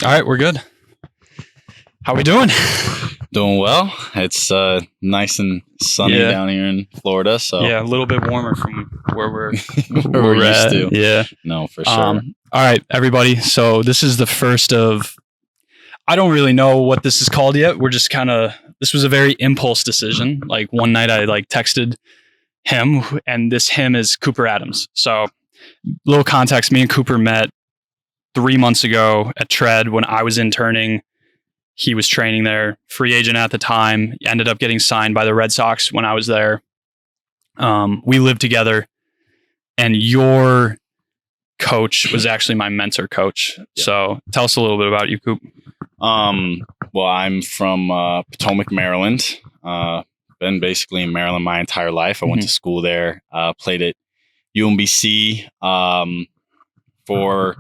All right, we're good. How we doing? Doing well. It's nice and sunny down here in Florida. So yeah, a little bit warmer from where we're used to. Yeah. No, for sure. All right, everybody. So this is the first of. I don't really know what this is called yet. We're just this was a very impulse decision. Like one night I texted him, and this him is Cooper Adams. So little context, me and Cooper met 3 months ago at Tread when I was interning. He was training there, free agent at the time, ended up getting signed by the Red Sox when I was there. We lived together, and your coach was actually my mentor coach. Yeah. So tell us a little bit about you, Coop. Well, I'm from Potomac, Maryland. Been basically in Maryland my entire life. I went to school there, played at UMBC for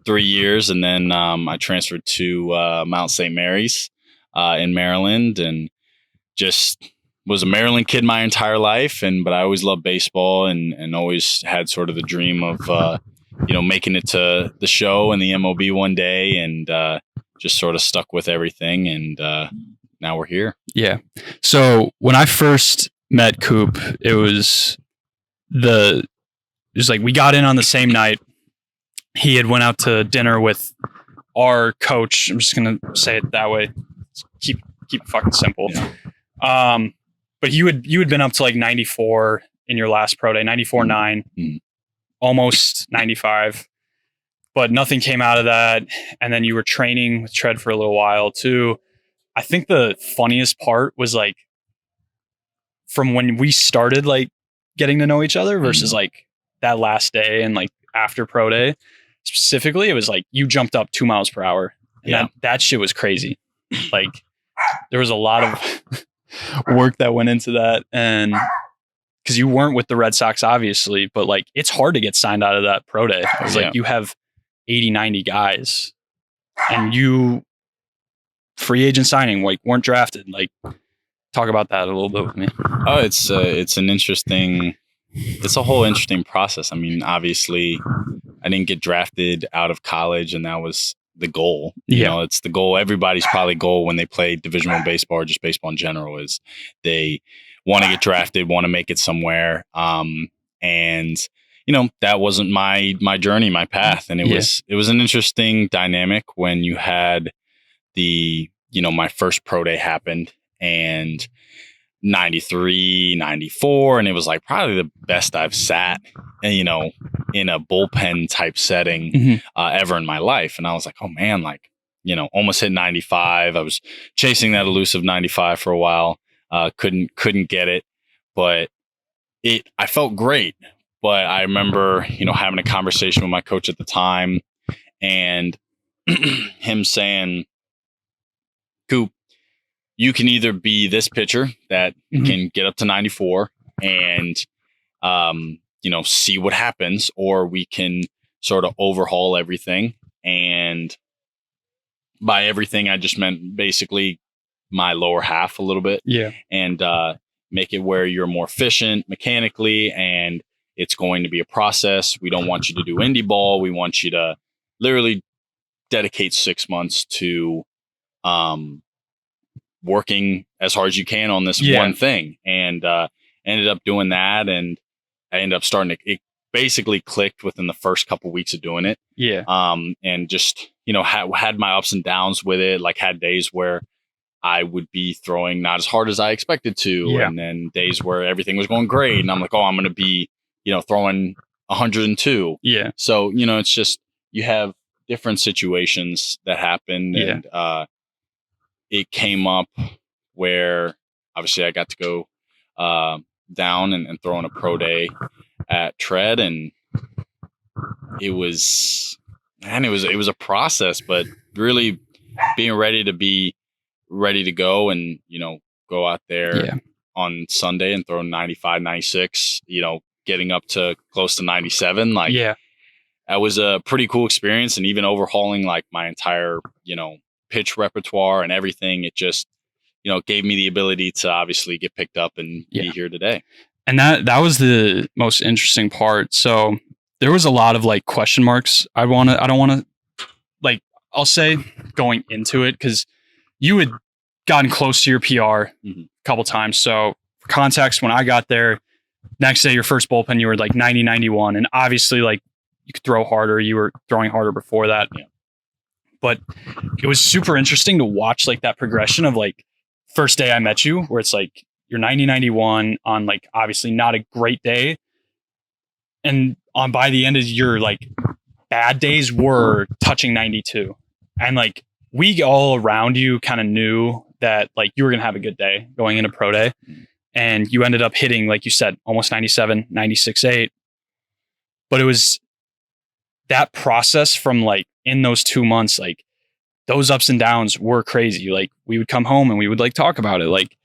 3 years, and then I transferred to Mount St. Mary's in Maryland, and just was a Maryland kid my entire life. But I always loved baseball, and always had sort of the dream of making it to the show and the MLB one day, and just sort of stuck with everything, and now we're here. Yeah. So when I first met Coop, it was like we got in on the same night. He had went out to dinner with our coach. I'm just gonna say it that way. Keep it fucking simple. Yeah. But you had been up to like 94 in your last pro day, 94.9, almost 95, but nothing came out of that. And then you were training with Tread for a little while too. I think the funniest part was like from when we started like getting to know each other versus like that last day and like after pro day. Specifically, it was like you jumped up 2 miles per hour. And that shit was crazy. Like there was a lot of work that went into that, and because you weren't with the Red Sox, obviously, but like it's hard to get signed out of that pro day. It's like you have 80, 90 guys, and you free agent signing, like weren't drafted. Like talk about that a little bit with me. Oh, it's a whole interesting process. I mean, obviously, I didn't get drafted out of college, and that was the goal. You know, it's the goal. Everybody's probably goal when they play Division I baseball or just baseball in general is they want to get drafted, want to make it somewhere. And that wasn't my journey, my path. And it was an interesting dynamic when you had my first pro day happened, and 93, 94, and it was like probably the best I've sat, in a bullpen type setting ever in my life. And I was like, oh man, like, almost hit 95. I was chasing that elusive 95 for a while. Couldn't get it, but I felt great. But I remember, having a conversation with my coach at the time, and him saying, Coop, you can either be this pitcher that can get up to 94 and, see what happens, or we can sort of overhaul everything. And by everything, I just meant basically my lower half a little bit. Yeah. And make it where you're more efficient mechanically, and it's going to be a process. We don't want you to do indie ball. We want you to literally dedicate 6 months to working as hard as you can on this one thing. And ended up doing that, and I ended up it basically clicked within the first couple weeks of doing it. Yeah. And just, had my ups and downs with it, like had days where I would be throwing not as hard as I expected to. And then days where everything was going great, and I'm like, oh, I'm going to be, throwing 102. Yeah. So, it's just, you have different situations that happen. And it came up where obviously I got to go down and throw in a pro day at Tread, and it was a process, but really being ready to go and go out there on Sunday and throw 95, 96, getting up to close to 97, like that was a pretty cool experience. And even overhauling like my entire pitch repertoire and everything, it just gave me the ability to obviously get picked up and be here today. And that was the most interesting part. So there was a lot of like question marks. I don't want to like, I'll say, go going into it, because you had gotten close to your PR Mhm. a couple times. So for context, when I got there, next day, your first bullpen, you were like 90, 91. And obviously, like, you could throw harder. You were throwing harder before that. Yeah. But it was super interesting to watch like that progression of like first day I met you, where it's like you're 90, 91 on like obviously not a great day. And on by the end of your like bad days were touching 92. And like we all around you kind of knew that like you were going to have a good day going into pro day. And you ended up hitting, like you said, almost 97, 96.8. But it was that process from like in those 2 months, like those ups and downs were crazy. Like we would come home and we would like talk about it. Like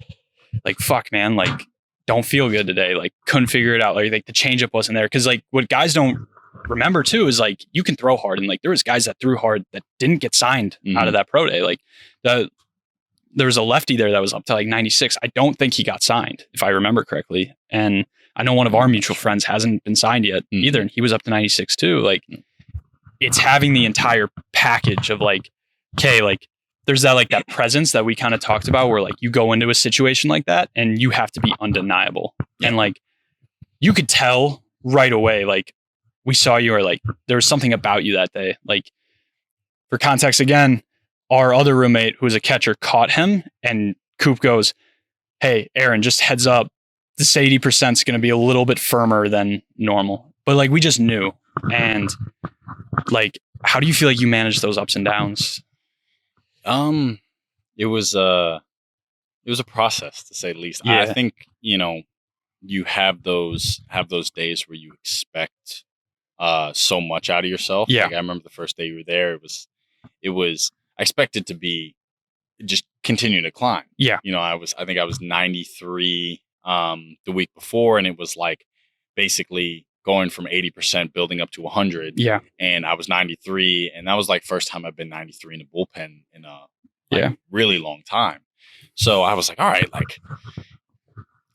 fuck, man, like don't feel good today. Like couldn't figure it out. Like the changeup wasn't there. Cause like what guys don't remember too is like you can throw hard, and like there was guys that threw hard that didn't get signed out of that pro day. Like there was a lefty there that was up to like 96. I don't think he got signed, if I remember correctly. And I know one of our mutual friends hasn't been signed yet either, and he was up to 96 too. Like it's having the entire package of like, okay, like there's that like that presence that we kind of talked about, where like you go into a situation like that and you have to be undeniable. And like you could tell right away, like we saw you, or like there was something about you that day. Like for context again, our other roommate who was a catcher caught him, and Coop goes, "Hey, Aaron, just heads up, this 80% is going to be a little bit firmer than normal." But like we just knew. And like, how do you feel like you managed those ups and downs? It was a process, to say the least. Yeah. I think, you know, you have those days where you expect so much out of yourself. Yeah. Like I remember the first day you were there, it was I expected to be just continue to climb. Yeah. You know, I think I was 93 the week before, and it was like basically going from 80% building up to 100. Yeah. And I was 93, and that was like first time I've been 93 in a bullpen in a really long time. So I was like, all right, like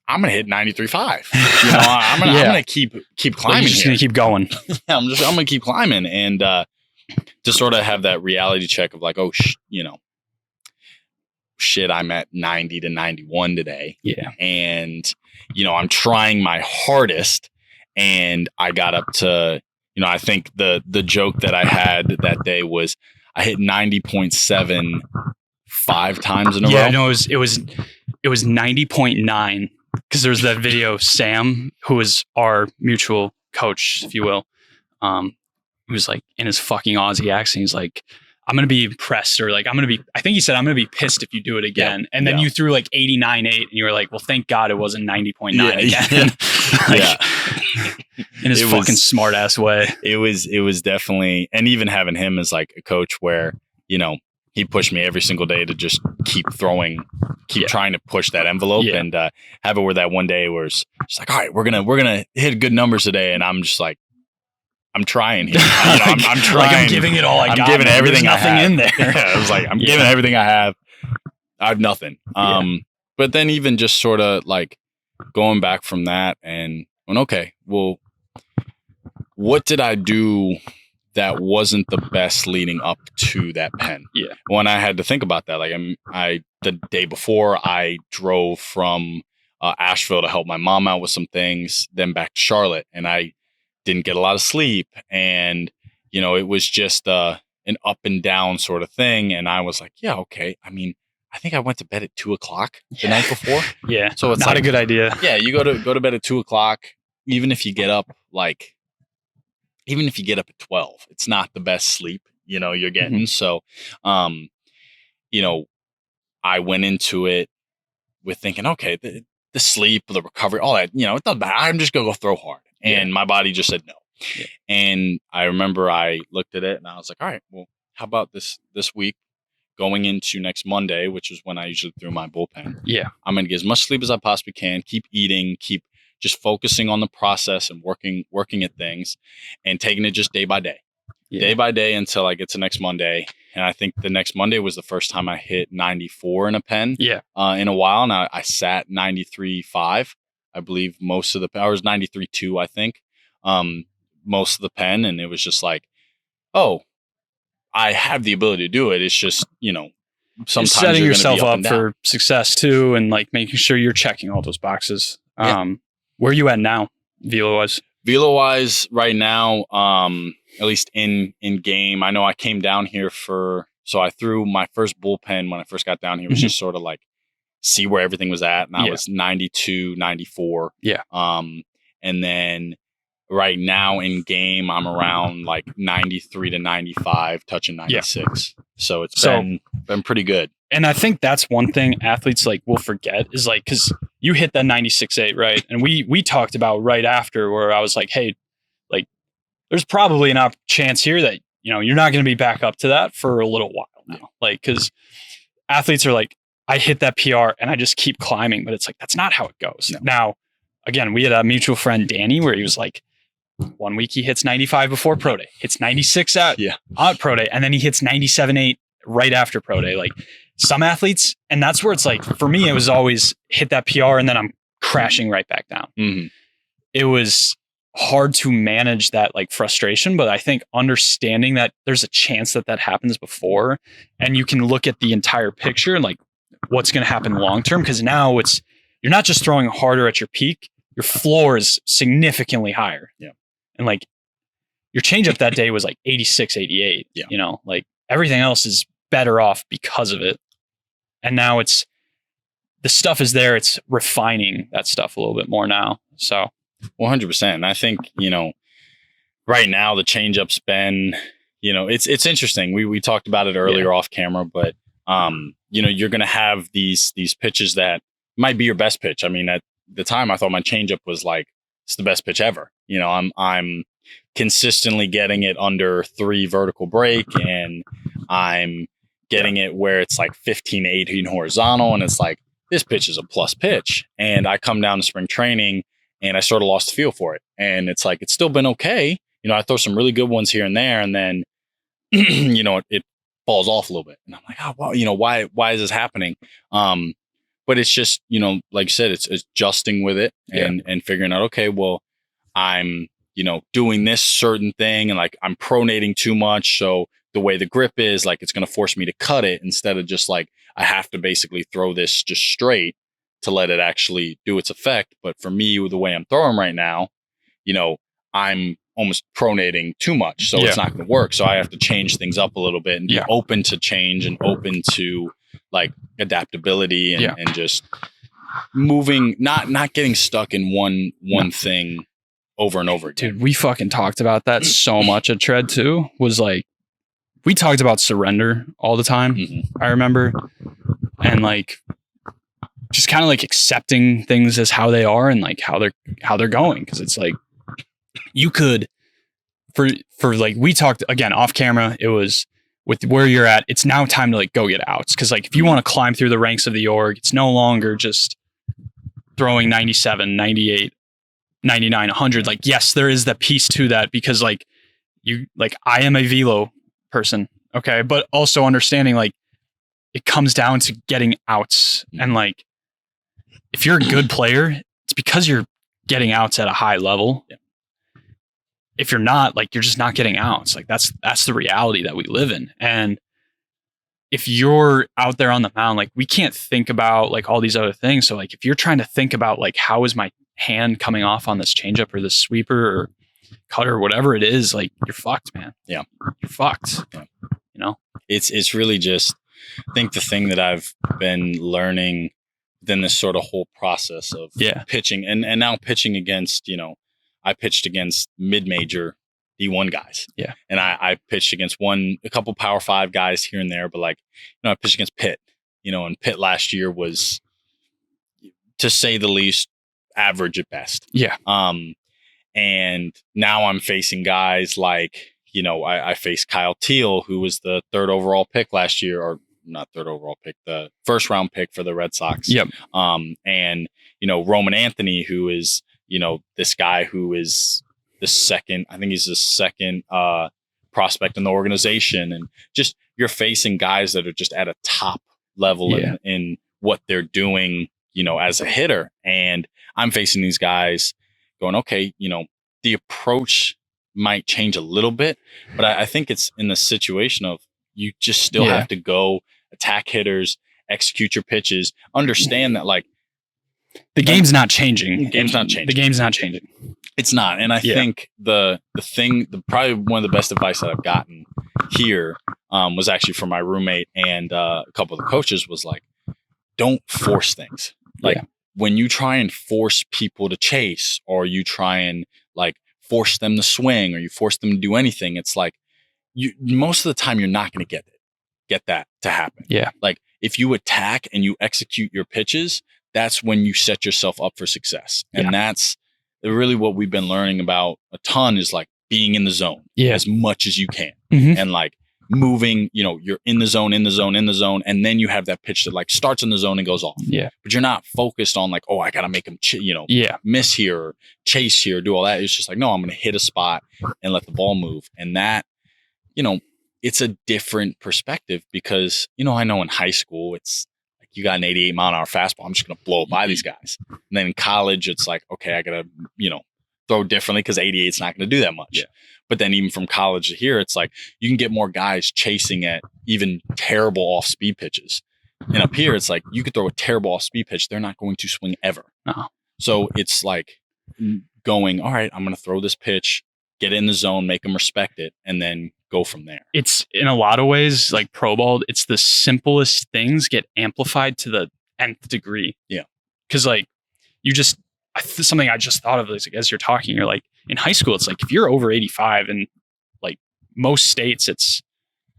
I'm gonna hit 93.5. You know, I'm gonna keep climbing. Like, you're just gonna keep going. I'm gonna keep climbing, and to sort of have that reality check of like, oh, you know, shit, I'm at 90 to 91 today. Yeah. And, you know, I'm trying my hardest, and I got up to, you know, I think the joke that I had that day was I hit 90.7 5 times in a row. Yeah, no, it was 90.9, because there's that video, Sam, who is our mutual coach, if you will. He was like in his fucking Aussie accent. He's like, I'm going to be impressed, or like, I think he said, I'm going to be pissed if you do it again. And then you threw like 89.8, and you were like, well, thank God it wasn't 90.9 again. In his fucking smart ass way. It was definitely, and even having him as like a coach where, you know, he pushed me every single day to just keep throwing, trying to push that envelope, and have it where that one day where it's just like, all right, we're gonna hit good numbers today, and I'm just like, I'm trying here. I'm trying. Like I'm giving it all I got. I'm giving everything I have. Nothing in there. I was like, I'm giving everything I have. I have nothing. But then even just sort of like going back from that and going, okay, well, what did I do that wasn't the best leading up to that pen? Yeah. When I had to think about that, like the day before I drove from Asheville to help my mom out with some things, then back to Charlotte, and I didn't get a lot of sleep, and you know, it was just an up and down sort of thing. And I was like, yeah, okay. I mean, I think I went to bed at 2:00 the night before. Yeah. So it's not a good idea. Yeah. You go to bed at 2:00, even if you get up at 12, it's not the best sleep, you know, you're getting. So, you know, I went into it with thinking, okay, the sleep, the recovery, all that, you know, it doesn't matter. I'm just going to go throw hard. And my body just said no. Yeah. And I remember I looked at it and I was like, all right, well, how about this week going into next Monday, which is when I usually threw my bullpen. Yeah. I'm going to get as much sleep as I possibly can, keep eating, keep just focusing on the process and working at things, and taking it just day by day. Day by day until I get to next Monday. And I think the next Monday was the first time I hit 94 in a pen in a while. And I sat 93.5. I believe most of the pen. I was 93.2, I think, most of the pen. And it was just like, oh, I have the ability to do it. It's just, sometimes setting you're yourself up up for success too, and like making sure you're checking all those boxes. Where are you at now, velo wise? Velo wise, right now, at least in game, I know I came down here so I threw my first bullpen when I first got down here. It was just sort of like see where everything was at, and I was 92, 94. Yeah. And then right now in game, I'm around like 93 to 95, touching 96. So it's been pretty good. And I think that's one thing athletes like will forget is like, because you hit that 96.8, right? And we talked about right after where I was like, hey, like there's probably an chance here that, you're not going to be back up to that for a little while now. Like, because athletes are like, I hit that PR and I just keep climbing, but it's like, that's not how it goes. No. Now, again, we had a mutual friend, Danny, where he was like, 1 week he hits 95 before pro day, hits 96 at pro day, and then he hits 97.8 right after pro day. Like some athletes, and that's where it's like, for me, it was always hit that PR and then I'm crashing right back down. Mm-hmm. It was hard to manage that like frustration, but I think understanding that there's a chance that happens before, and you can look at the entire picture and like what's going to happen long term, because now you're not just throwing harder at your peak, your floor is significantly higher. Yeah. And like your changeup that day was like 86, 88. Yeah. Like everything else is better off because of it. And now the stuff is there. It's refining that stuff a little bit more now. So 100%. And I think, right now the changeup's been, it's interesting. We talked about it earlier off camera, but you're going to have these pitches that might be your best pitch. I mean, at the time I thought my changeup was like, it's the best pitch ever. I'm consistently getting it under 3 vertical break, and I'm getting it where it's like 15, 18 horizontal. And it's like, this pitch is a plus pitch. And I come down to spring training and I sort of lost the feel for it. And it's like, it's still been okay. I throw some really good ones here and there. And then, it falls off a little bit. And I'm like, oh, well, why is this happening? But it's just, like you said, it's adjusting with it and figuring out, okay, well, I'm, doing this certain thing and like I'm pronating too much. So the way the grip is, like, it's going to force me to cut it instead of just like, I have to basically throw this just straight to let it actually do its effect. But for me, with the way I'm throwing right now, I'm almost pronating too much. So it's not going to work. So I have to change things up a little bit and be open to change and open to like adaptability and just moving, not getting stuck in one thing over and over again. Dude, we fucking talked about that so much at Tread too. Was like, we talked about surrender all the time. Mm-hmm. I remember, and like just kind of like accepting things as how they are and like how they're going. Cause it's like, you could, for like, we talked again off camera, it was with where you're at, it's now time to like go get outs. Cause like, if you want to climb through the ranks of the org, it's no longer just throwing 97, 98, 99, 100. Like, yes, there is that piece to that, because like I am a velo person. Okay. But also understanding like it comes down to getting outs. And like, if you're a good player, it's because you're getting outs at a high level. Yeah. If you're not, like, you're just not getting outs. Like that's the reality that we live in. And if you're out there on the mound, like, we can't think about like all these other things. So like, if you're trying to think about like, how is my hand coming off on this changeup or this sweeper or cutter or whatever it is, like, you're fucked, man. Yeah. You're fucked. Yeah. It's really just, I think the thing that I've been learning within this sort of whole process of pitching and now pitching against, I pitched against mid-major D1 guys. Yeah. And I pitched against a couple Power 5 guys here and there, but like, I pitched against Pitt, and Pitt last year was, to say the least, average at best. Yeah. And now I'm facing guys like, I faced Kyle Teal, who was the 3rd overall pick last year, or not 3rd overall pick, the 1st round pick for the Red Sox. Yep. And, Roman Anthony, who is, this guy who is the second prospect in the organization. And just, you're facing guys that are just at a top level in what they're doing, as a hitter. And I'm facing these guys going, okay, the approach might change a little bit, but I think it's in the situation of you just still have to go attack hitters, execute your pitches, understand that like the game's not changing. The game's not changing. It's not. And I think probably one of the best advice that I've gotten here was actually from my roommate and a couple of the coaches was like, don't force things. Like when you try and force people to chase, or you try and like force them to swing, or you force them to do anything, it's like most of the time you're not going to get that to happen. Yeah. Like if you attack and you execute your pitches, that's when you set yourself up for success. And that's really what we've been learning about a ton, is like being in the zone as much as you can. And like moving, you're in the zone, and then you have that pitch that like starts in the zone and goes off. But you're not focused on like, oh, I got to make him, miss here, or chase here, do all that. It's just like, no, I'm going to hit a spot and let the ball move. And that, it's a different perspective because, I know in high school, it's like you got an 88 mile an hour fastball. I'm just going to blow it by these guys. And then in college, it's like, okay, I got to, throw differently because 88 is not going to do that much. But then even from college to here, it's like you can get more guys chasing at even terrible off speed pitches. And up here, it's like you could throw a terrible off speed pitch. They're not going to swing ever. So it's like going, all right, I'm going to throw this pitch, get in the zone, make them respect it, and then go from there. It's in a lot of ways like pro ball. It's the simplest things get amplified to the nth degree. Because like something I just thought of is like, as you're talking, you're like in high school, it's like if you're over 85 and like most states, it's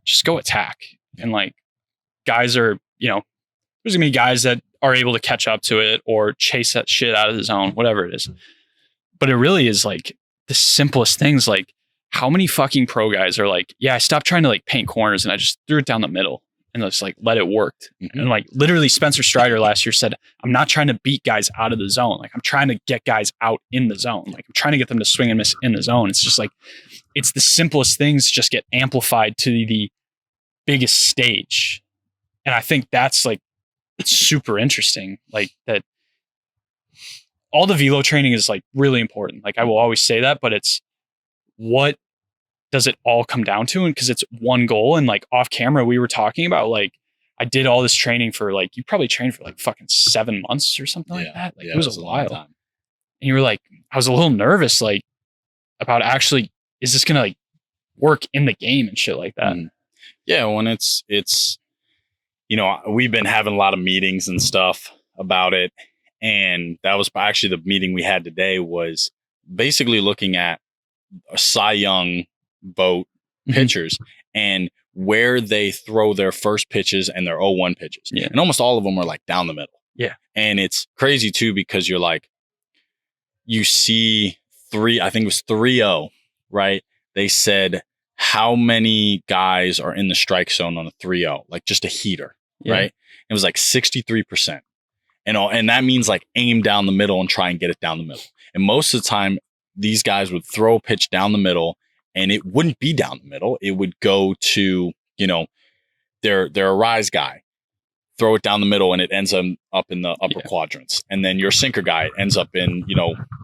just go attack. And like guys are, there's gonna be guys that are able to catch up to it or chase that shit out of the zone, whatever it is. But it really is like the simplest things. Like how many fucking pro guys are like, I stopped trying to like paint corners and I just threw it down the middle and just like let it work. And like literally Spencer Strider last year said, I'm not trying to beat guys out of the zone. Like I'm trying to get guys out in the zone. Like I'm trying to get them to swing and miss in the zone. It's just like, it's the simplest things just get amplified to the biggest stage. And I think that's like, it's super interesting. Like that all the velo training is like really important. Like I will always say that, but it's what does it all come down to? And because it's one goal. And like off camera, we were talking about like, I did all this training for like, you probably trained for like fucking 7 months or something like that. Like it was a while. And you were like, I was a little nervous, like about actually, is this going to like work in the game and shit like that? Yeah. When it's, we've been having a lot of meetings and stuff about it. And that was actually the meeting we had today, was basically looking at a Cy Young vote pitchers and where they throw their first pitches and their 0-1 pitches. And almost all of them are like down the middle. And it's crazy too, because you're like, you see I think it was 3-0, right? They said, how many guys are in the strike zone on a 3-0? Like just a heater, right? It was like 63%. And that means like aim down the middle and try and get it down the middle. And most of the time, these guys would throw a pitch down the middle and it wouldn't be down the middle. It would go to, their rise guy, throw it down the middle and it ends up in the upper quadrants. And then your sinker guy ends up in,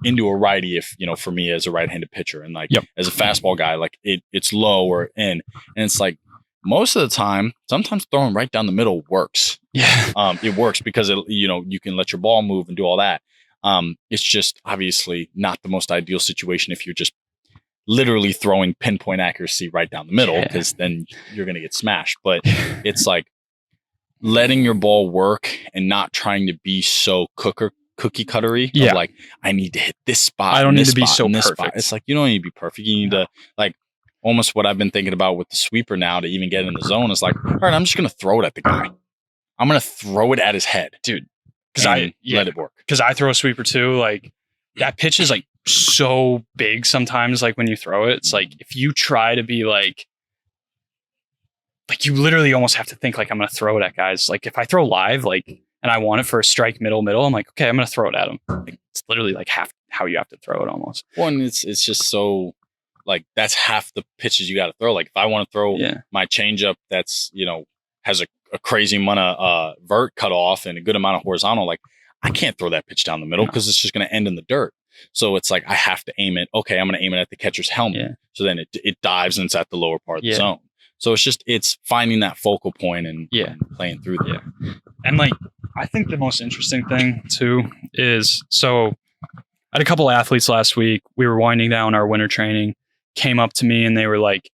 into a righty if, for me as a right-handed pitcher. And like as a fastball guy, like it's low or in. And it's like most of the time, sometimes throwing right down the middle works. It works because you can let your ball move and do all that. It's just obviously not the most ideal situation if you're just literally throwing pinpoint accuracy right down the middle, because then you're going to get smashed. But it's like letting your ball work and not trying to be so cookie cuttery of like, I need to hit this spot. I don't need to be so perfect. It's like, you don't need to be perfect. You need to like almost what I've been thinking about with the sweeper now to even get in the zone is like, all right, I'm just going to throw it at the guy. I'm going to throw it at his head. Dude. Let it work. Because I throw a sweeper too. Like that pitch is like so big sometimes. Like when you throw it, it's like if you try to be like you literally almost have to think like I'm going to throw it at guys. Like if I throw live, like, and I want it for a strike middle, I'm like, okay, I'm going to throw it at him. Like, it's literally like half how you have to throw it almost. Well, and it's just so like that's half the pitches you got to throw. Like if I want to throw my changeup, that's has a crazy amount of vert cut off and a good amount of horizontal, like I can't throw that pitch down the middle because it's just going to end in the dirt. So it's like, I have to aim it. Okay, I'm going to aim it at the catcher's helmet. Yeah. So then it dives and it's at the lower part of the Yeah. zone. So it's finding that focal point and playing through that. Yeah. And like, I think the most interesting thing too is, so I had a couple athletes last week. We were winding down our winter training, came up to me and they were like,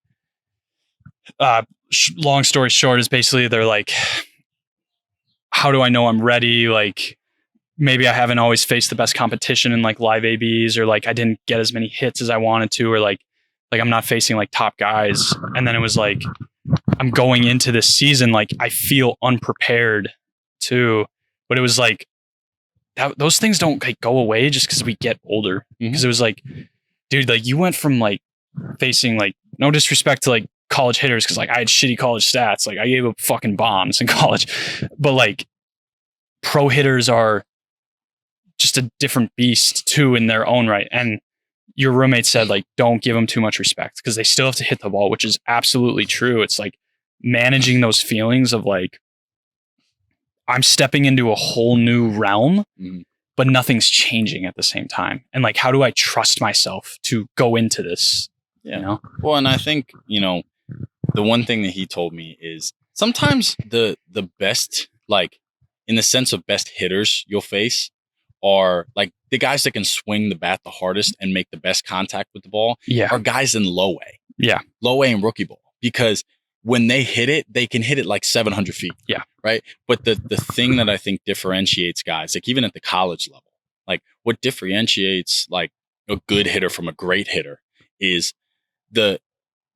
long story short is basically they're like, how do I know I'm ready? Like, maybe I haven't always faced the best competition in like live ABs, or like I didn't get as many hits as I wanted to, or like I'm not facing like top guys. And then it was like, I'm going into this season, like I feel unprepared too. But it was like, those things don't like go away just because we get older. Because it was like, dude, like you went from like facing, like, no disrespect to like college hitters, because like I had shitty college stats, like I gave up fucking bombs in college, but like pro hitters are just a different beast too in their own right. And your roommate said like, don't give them too much respect because they still have to hit the ball, which is absolutely true. It's like managing those feelings of like, I'm stepping into a whole new realm, but nothing's changing at the same time. And like, how do I trust myself to go into this? Yeah. You know? Well, and I think, the one thing that he told me is sometimes the best, like in the sense of best hitters you'll face are like the guys that can swing the bat the hardest and make the best contact with the ball are guys in low A. Yeah. Low A and rookie ball, because when they hit it, they can hit it like 700 feet. Yeah. Right. But the thing that I think differentiates guys, like even at the college level, like what differentiates like a good hitter from a great hitter is the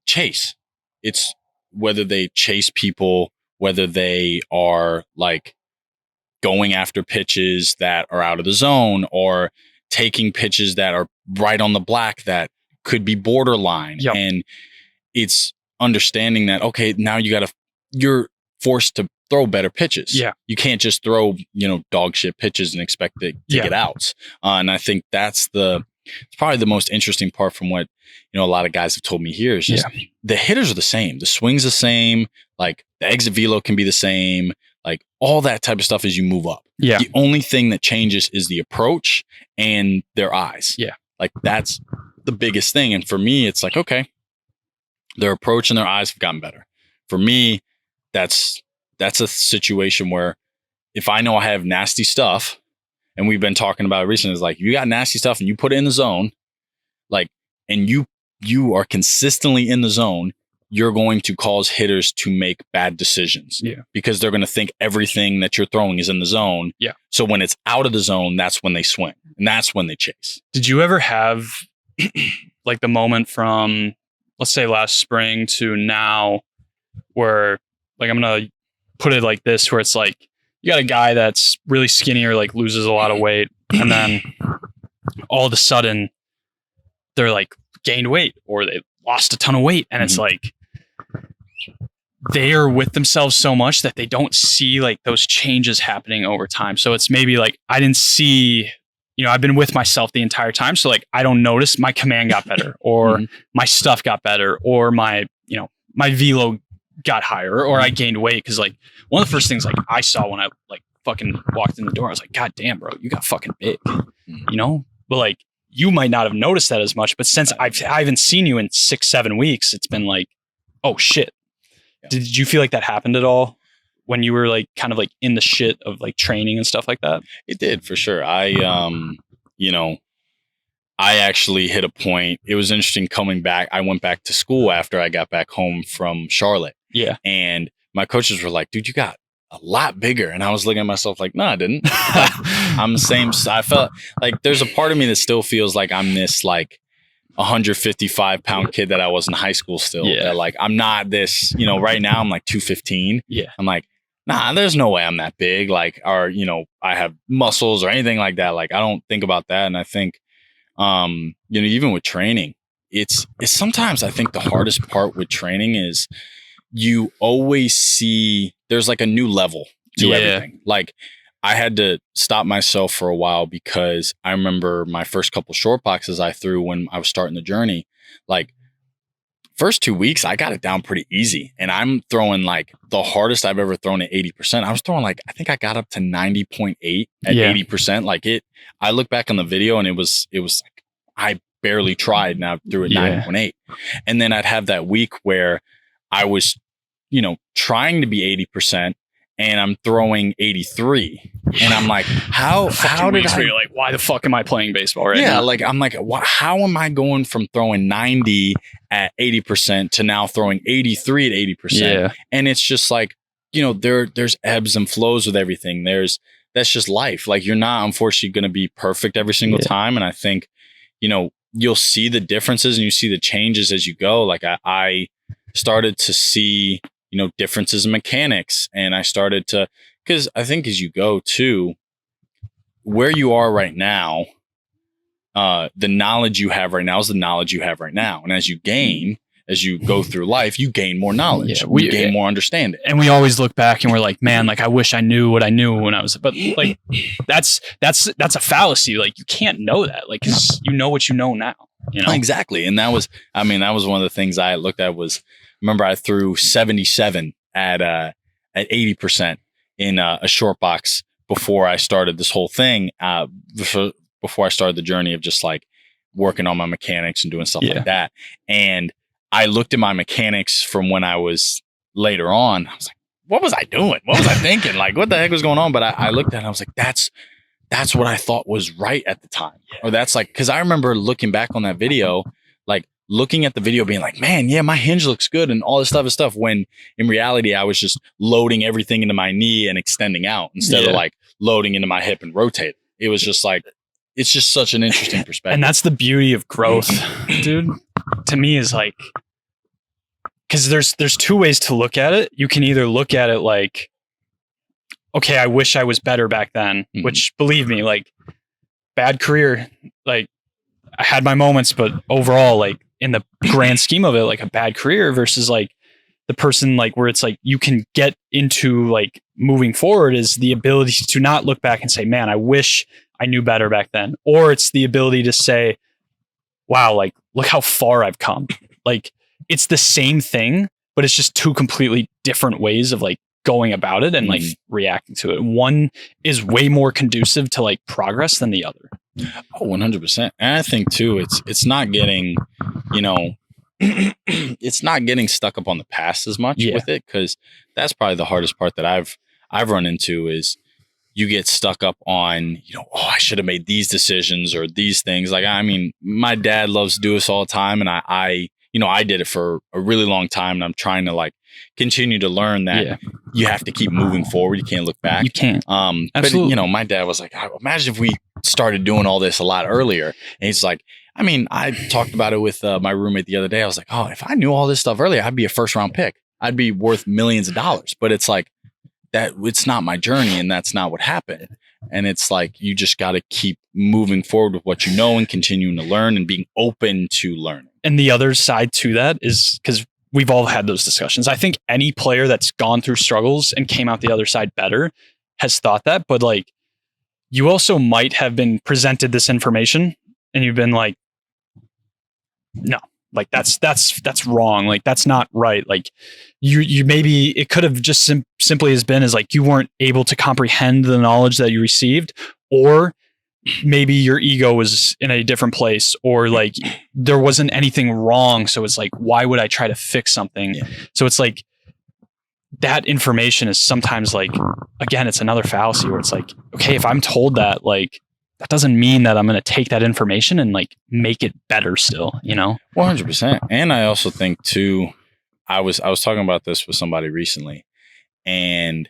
chase. It's whether they chase people, whether they are like going after pitches that are out of the zone, or taking pitches that are right on the black that could be borderline. Yep. And it's understanding that, okay, now you're forced to throw better pitches. Yeah. You can't just throw, dog shit pitches and expect to get outs. And I think it's probably the most interesting part from what, a lot of guys have told me here is just the hitters are the same. The swing's the same. Like the exit velo can be the same. Like all that type of stuff as you move up. Yeah. The only thing that changes is the approach and their eyes. Yeah. Like that's the biggest thing. And for me, it's like, okay, their approach and their eyes have gotten better. For me, that's a situation where if I know I have nasty stuff, and we've been talking about it recently, is like, you got nasty stuff and you put it in the zone, like, and you are consistently in the zone, you're going to cause hitters to make bad decisions. Yeah. Because they're going to think everything that you're throwing is in the zone. Yeah. So when it's out of the zone, that's when they swing and that's when they chase. Did you ever have like the moment from, let's say last spring to now, where like, I'm going to put it like this, where it's like, you got a guy that's really skinny or like loses a lot of weight, and then all of a sudden they're like gained weight or they lost a ton of weight. And it's like, they are with themselves so much that they don't see like those changes happening over time. So it's maybe like, I didn't see, I've been with myself the entire time. So like, I don't notice my command got better, or my stuff got better, or my velo got higher, or I gained weight. Cause like one of the first things like I saw when I like fucking walked in the door, I was like, God damn, bro, you got fucking big, but like, you might not have noticed that as much, but since I haven't seen you in 6-7 weeks, it's been like, oh shit. Yeah. Did you feel like that happened at all when you were like kind of like in the shit of like training and stuff like that? It did, for sure. I actually hit a point. It was interesting coming back. I went back to school after I got back home from Charlotte. Yeah. And my coaches were like, dude, you got a lot bigger. And I was looking at myself like, no, I didn't. I'm the same. I felt like there's a part of me that still feels like I'm this like 155-pound kid that I was in high school still. Yeah. That like, I'm not this, right now I'm like 215. Yeah. I'm like, nah, there's no way I'm that big. Like, or, I have muscles or anything like that. Like, I don't think about that. And I think, even with training, it's sometimes I think the hardest part with training is you always see there's like a new level to everything. Like I had to stop myself for a while because I remember my first couple short boxes I threw when I was starting the journey, like first 2 weeks, I got it down pretty easy. And I'm throwing like the hardest I've ever thrown at 80%. I was throwing like, I think I got up to 90.8 at 80%. Like I look back on the video and it was like, I barely tried and I threw it 90.8. And then I'd have that week where I was, trying to be 80% and I'm throwing 83. And I'm like, how did I? You're like, why the fuck am I playing baseball right now? Like I'm like, how am I going from throwing 90 at 80% to now throwing 83 at 80%? Yeah. And it's just like, there's ebbs and flows with everything. That's just life. Like you're not unfortunately going to be perfect every single time. And I think, you'll see the differences and you see the changes as you go. Like I started to see, differences in mechanics, and I started to, because I think as you go to where you are right now, the knowledge you have right now is the knowledge you have right now. And as you go through life, you gain more knowledge. Yeah, you gain more understanding. And we always look back and we're like, man, like I wish I knew what I knew when I was, but like that's a fallacy. Like you can't know that, like, 'cause you know what you know now. Exactly. And that was one of the things I looked at was, remember I threw 77 at 80% in a short box before I started this whole thing, before I started the journey of just like working on my mechanics and doing stuff like that. And I looked at my mechanics from when I was later on. I was like, what was I doing? What was I thinking? Like, what the heck was going on? But I looked at it and I was like, that's what I thought was right at the time. Or that's like, because I remember looking back on that video, like looking at the video being like, man, yeah, my hinge looks good and all this stuff. When in reality, I was just loading everything into my knee and extending out instead of like loading into my hip and rotating. It was just like, it's just such an interesting perspective. And that's the beauty of growth, dude. To me is like, because there's two ways to look at it. You can either look at it like, okay, I wish I was better back then, which believe me, like bad career, like I had my moments, but overall, like in the grand scheme of it, like a bad career versus like the person like where it's like you can get into like moving forward is the ability to not look back and say, man, I wish I knew better back then. Or it's the ability to say, wow, like look how far I've come. Like it's the same thing, but it's just two completely different ways of like going about it and like reacting to it. One is way more conducive to like progress than the other. Oh, 100%. And I think too, it's not getting, it's not getting stuck up on the past as much with it. 'Cause that's probably the hardest part that I've run into is you get stuck up on, I should have made these decisions or these things. Like, I mean, my dad loves to do this all the time. And I did it for a really long time and I'm trying to like continue to learn that you have to keep moving forward. You can't look back. You can't. Absolutely. But my dad was like, imagine if we started doing all this a lot earlier. And he's like, I mean, I talked about it with my roommate the other day. I was like, oh, if I knew all this stuff earlier, I'd be a first round pick. I'd be worth millions of dollars. But it's like that. It's not my journey, and that's not what happened. And it's like you just got to keep moving forward with what you know and continuing to learn and being open to learning. And the other side to that is because we've all had those discussions. I think any player that's gone through struggles and came out the other side better has thought that. But like, you also might have been presented this information and you've been like, no, like that's wrong. Like that's not right. Like you maybe it could have just simply has been as like you weren't able to comprehend the knowledge that you received, or maybe your ego was in a different place, or like there wasn't anything wrong. So it's like, why would I try to fix something? Yeah. So it's like that information is sometimes like, again, it's another fallacy where it's like, okay, if I'm told that, like, that doesn't mean that I'm going to take that information and like make it better still, 100%. And I also think too, I was talking about this with somebody recently, and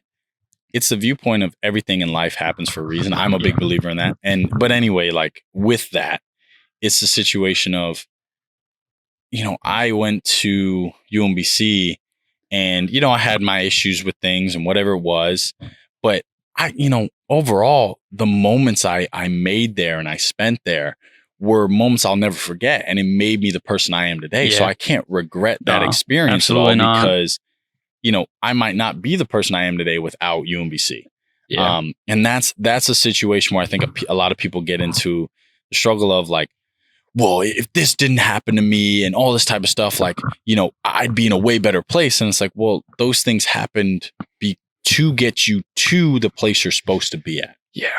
it's the viewpoint of everything in life happens for a reason. I'm a big believer in that. But anyway, like with that, it's the situation of, I went to UMBC and, I had my issues with things and whatever it was, but overall, the moments I made there and I spent there were moments I'll never forget. And it made me the person I am today. Yeah. So I can't regret that experience at all because, I might not be the person I am today without UMBC. Yeah. And that's a situation where I think a lot of people get into the struggle of like, well, if this didn't happen to me and all this type of stuff, like, I'd be in a way better place. And it's like, well, those things happened to get you to the place you're supposed to be at. Yeah.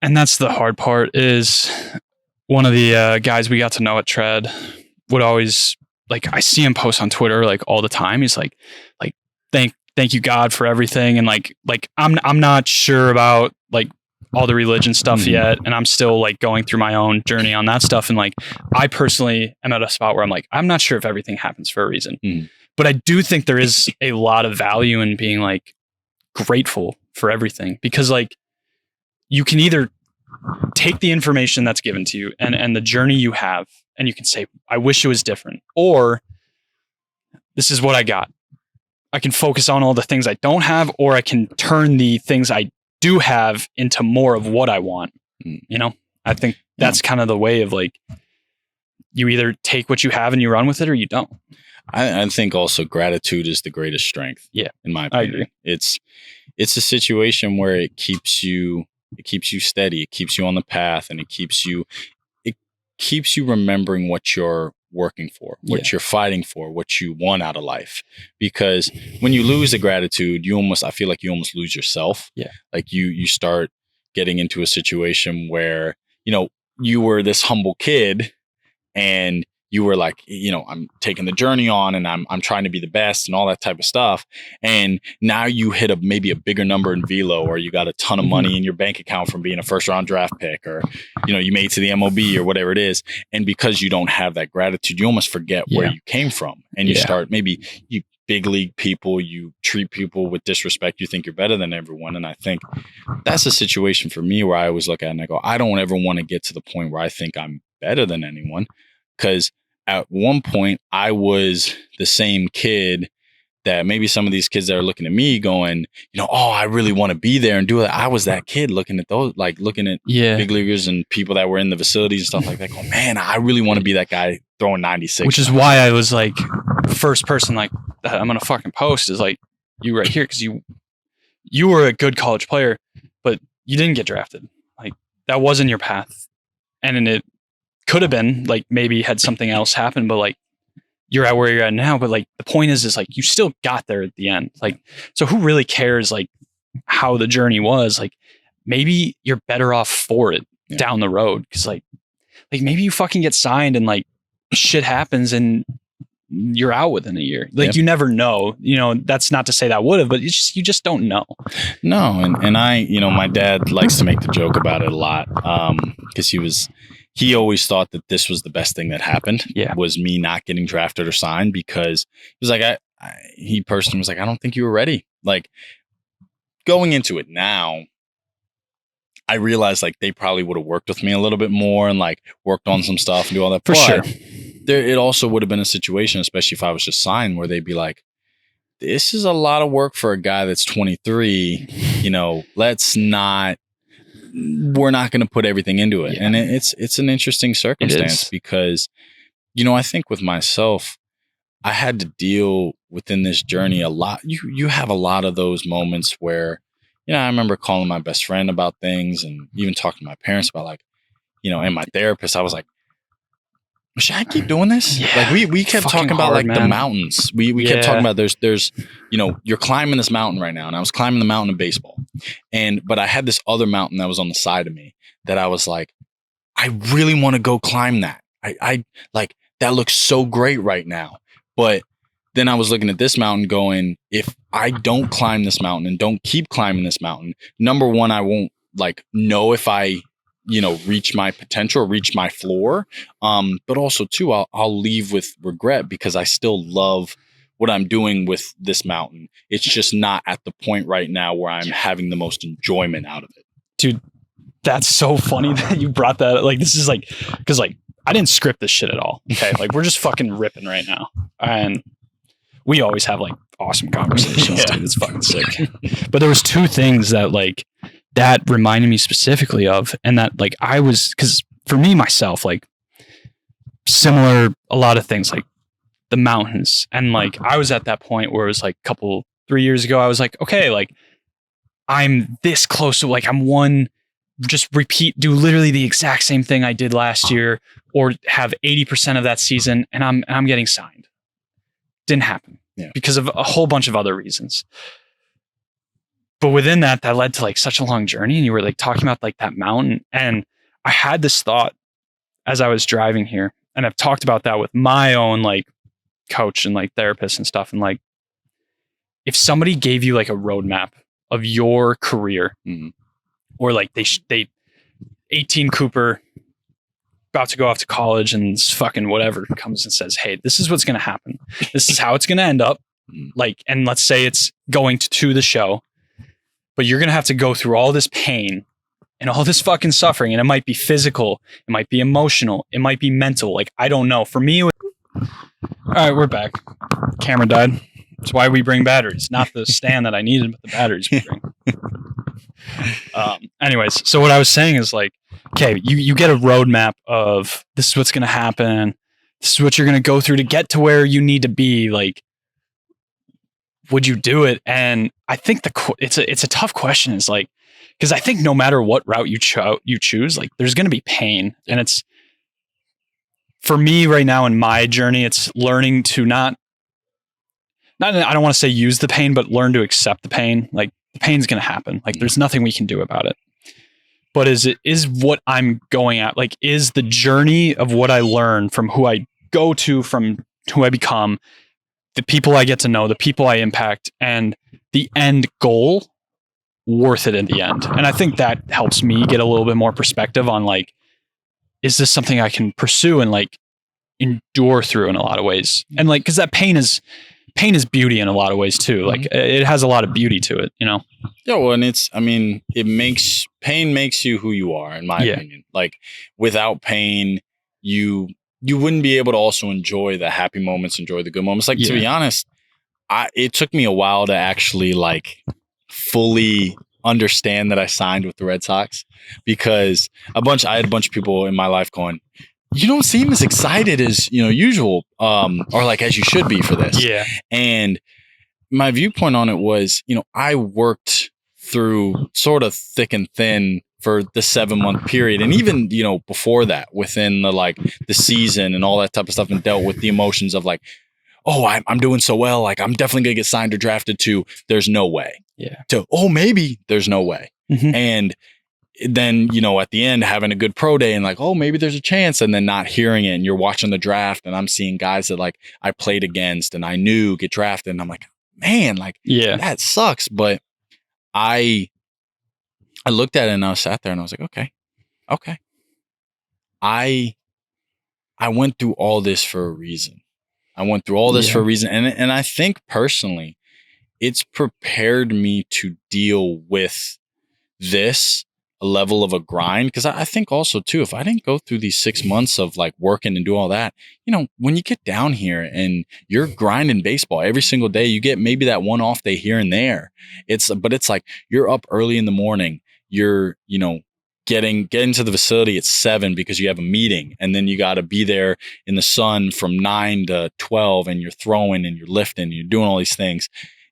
And that's the hard part is one of the guys we got to know at Tread would always, like, I see him post on Twitter like all the time. He's like thank you God for everything. And like I'm not sure about like all the religion stuff yet. And I'm still like going through my own journey on that stuff. And like, I personally am at a spot where I'm like, I'm not sure if everything happens for a reason, but I do think there is a lot of value in being like grateful for everything, because like you can either take the information that's given to you and the journey you have, and you can say, I wish it was different, or this is what I got. I can focus on all the things I don't have, or I can turn the things I do have into more of what I want. I think that's kind of the way of like, you either take what you have and you run with it, or you don't. I think also gratitude is the greatest strength. Yeah. In my opinion. I agree. It's a situation where it keeps you steady. It keeps you on the path, and it keeps you remembering what you're working for, what you're fighting for, what you want out of life. Because when you lose the gratitude, I feel like you almost lose yourself. Yeah. Like you start getting into a situation where, you were this humble kid, and you were like, I'm taking the journey on, and I'm trying to be the best and all that type of stuff. And now you hit maybe a bigger number in velo, or you got a ton of money in your bank account from being a first round draft pick, or, you made it to the MLB or whatever it is. And because you don't have that gratitude, you almost forget where you came from, and you start, maybe you big league people, you treat people with disrespect. You think you're better than everyone. And I think that's a situation for me where I always look at it and I go, I don't ever want to get to the point where I think I'm better than anyone. Because at one point I was the same kid that maybe some of these kids that are looking at me going, I really want to be there and do it. I was that kid looking at big leaguers and people that were in the facilities and stuff like that. Going, man, I really want to be that guy throwing 96. Which is why I was like, first person like that I'm going to fucking post is like you right here. Cause you were a good college player, but you didn't get drafted. Like that wasn't your path. And it could have been like, maybe had something else happen, but like you're at where you're at now. But like the point is like you still got there at the end. Like, so who really cares like how the journey was? Like maybe you're better off for it down the road. Cause like maybe you fucking get signed and like shit happens and you're out within a year. Like you never know, that's not to say that would have, but you just don't know. No. And I, my dad likes to make the joke about it a lot. Cause he always thought that this was the best thing that happened. Was me not getting drafted or signed, because he was like, he personally was like, I don't think you were ready. Like going into it now, I realized like they probably would have worked with me a little bit more and like worked on some stuff and do all that. For sure. It also would have been a situation, especially if I was just signed, where they'd be like, this is a lot of work for a guy that's 23, we're not going to put everything into it. And it's an interesting circumstance because, I think with myself, I had to deal within this journey a lot. You have a lot of those moments where, I remember calling my best friend about things and even talking to my parents about like, and my therapist, I was like, should I keep doing this? Yeah, like we kept talking about like the mountains. We kept talking about there's you're climbing this mountain right now, and I was climbing the mountain of baseball, but I had this other mountain that was on the side of me that I was like, I really want to go climb that. I like that looks so great right now, but then I was looking at this mountain going, if I don't climb this mountain and don't keep climbing this mountain, number one, I won't like know if I reach my potential, reach my floor. But also too, I'll leave with regret because I still love what I'm doing with this mountain. It's just not at the point right now where I'm having the most enjoyment out of it. Dude, that's so funny that you brought that. Like, this is like, cause like, I didn't script this shit at all. Okay. Like we're just fucking ripping right now. And we always have like awesome conversations. Dude, it's fucking sick. But there was two things that like, that reminded me specifically of, and that like because for me myself, like similar, a lot of things like the mountains, and like I was at that point where it was like 3 years ago, I was like, okay, like I'm this close to like I'm one just do literally the exact same thing I did last year, or have 80% of that season, and I'm getting signed. Didn't happen because of a whole bunch of other reasons. But within that led to like such a long journey, and you were like talking about like that mountain, and I had this thought as I was driving here, and I've talked about that with my own like coach and like therapist and stuff, and like if somebody gave you like a roadmap of your career, or like they 18 Cooper about to go off to college and fucking whatever comes and says, hey, this is what's going to happen. This is how it's going to end up. Like, and let's say it's going to the show, but you're going to have to go through all this pain and all this fucking suffering. And it might be physical. It might be emotional. It might be mental. Like, I don't know. For me, all right, we're back. Camera died. That's why we bring batteries, not the stand that I needed, but the batteries we bring. Anyways, so what I was saying is like, okay, you get a roadmap of this is what's going to happen. This is what you're going to go through to get to where you need to be. Like, would you do it? And I think it's a tough question. Is like, because I think no matter what route you choose, like there's going to be pain. And it's, for me right now in my journey, it's learning to not, I don't want to say use the pain, but learn to accept the pain. Like the pain's going to happen. Like there's nothing we can do about it. But is what I'm going at, like, is the journey of what I learn from who I go to, from who I become, the people I get to know, the people I impact, and the end goal worth it in the end? And I think that helps me get a little bit more perspective on like, is this something I can pursue and like endure through in a lot of ways? And like, because that pain is beauty in a lot of ways too. Like it has a lot of beauty to it, you know? Yeah. Well, and pain makes you who you are, in my opinion. Like without pain, you wouldn't be able to also enjoy the happy moments, enjoy the good moments. Like, to be honest, it took me a while to actually like fully understand that I signed with the Red Sox, because I had a bunch of people in my life going, you don't seem as excited as, usual, or like as you should be for this. Yeah. And my viewpoint on it was, I worked through sort of thick and thin for the 7-month period. And even, before that, within the season and all that type of stuff, and dealt with the emotions of like, oh, I'm doing so well. Like I'm definitely going to get signed or drafted, to there's no way. Yeah. To, oh, maybe there's no way. Mm-hmm. And then, at the end, having a good pro day and like, oh, maybe there's a chance, and then not hearing it. And you're watching the draft and I'm seeing guys that like I played against and I knew get drafted. And I'm like, man, like, that sucks. But I looked at it and I sat there and I was like, okay. I went through all this for a reason. And I think personally, it's prepared me to deal with this level of a grind. Because I think also too, if I didn't go through these 6 months of like working and do all that, when you get down here and you're grinding baseball every single day, you get maybe that one off day here and there. But it's like you're up early in the morning. You're, getting to the facility at 7 because you have a meeting, and then you got to be there in the sun from 9 to 12, and you're throwing and you're lifting and you're doing all these things.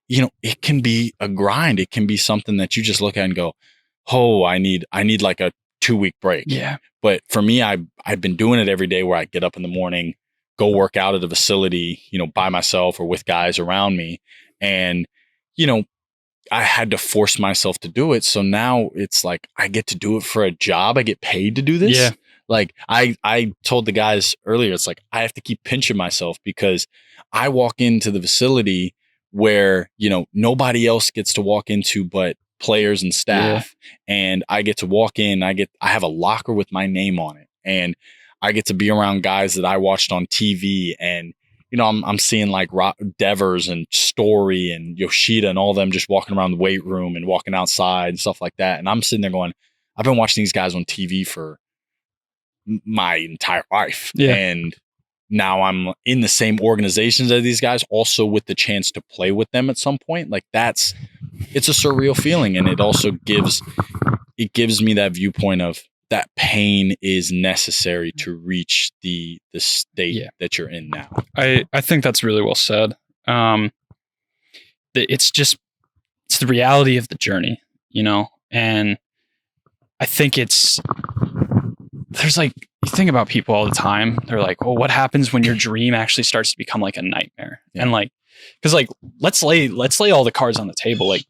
It can be a grind. It can be something that you just look at and go, oh, I need like a 2-week break. Yeah. But for me, I've been doing it every day, where I get up in the morning, go work out at the facility, by myself or with guys around me. And, I had to force myself to do it. So now it's like, I get to do it for a job. I get paid to do this. Yeah. Like I told the guys earlier, it's like, I have to keep pinching myself, because I walk into the facility where, nobody else gets to walk into but players and staff. Yeah. And I get to walk in, I have a locker with my name on it, and I get to be around guys that I watched on TV. And, I'm seeing like Devers and Story and Yoshida and all of them just walking around the weight room and walking outside and stuff like that. And I'm sitting there going, I've been watching these guys on TV for my entire life. Yeah. And now I'm in the same organizations as these guys, also with the chance to play with them at some point. Like it's a surreal feeling. And it also gives me that viewpoint of that pain is necessary to reach the state that you're in now. I think that's really well said. It's the reality of the journey, and I think there's like, you think about people all the time. They're like, well, what happens when your dream actually starts to become like a nightmare? Yeah. And like, because like, let's lay all the cards on the table. Like,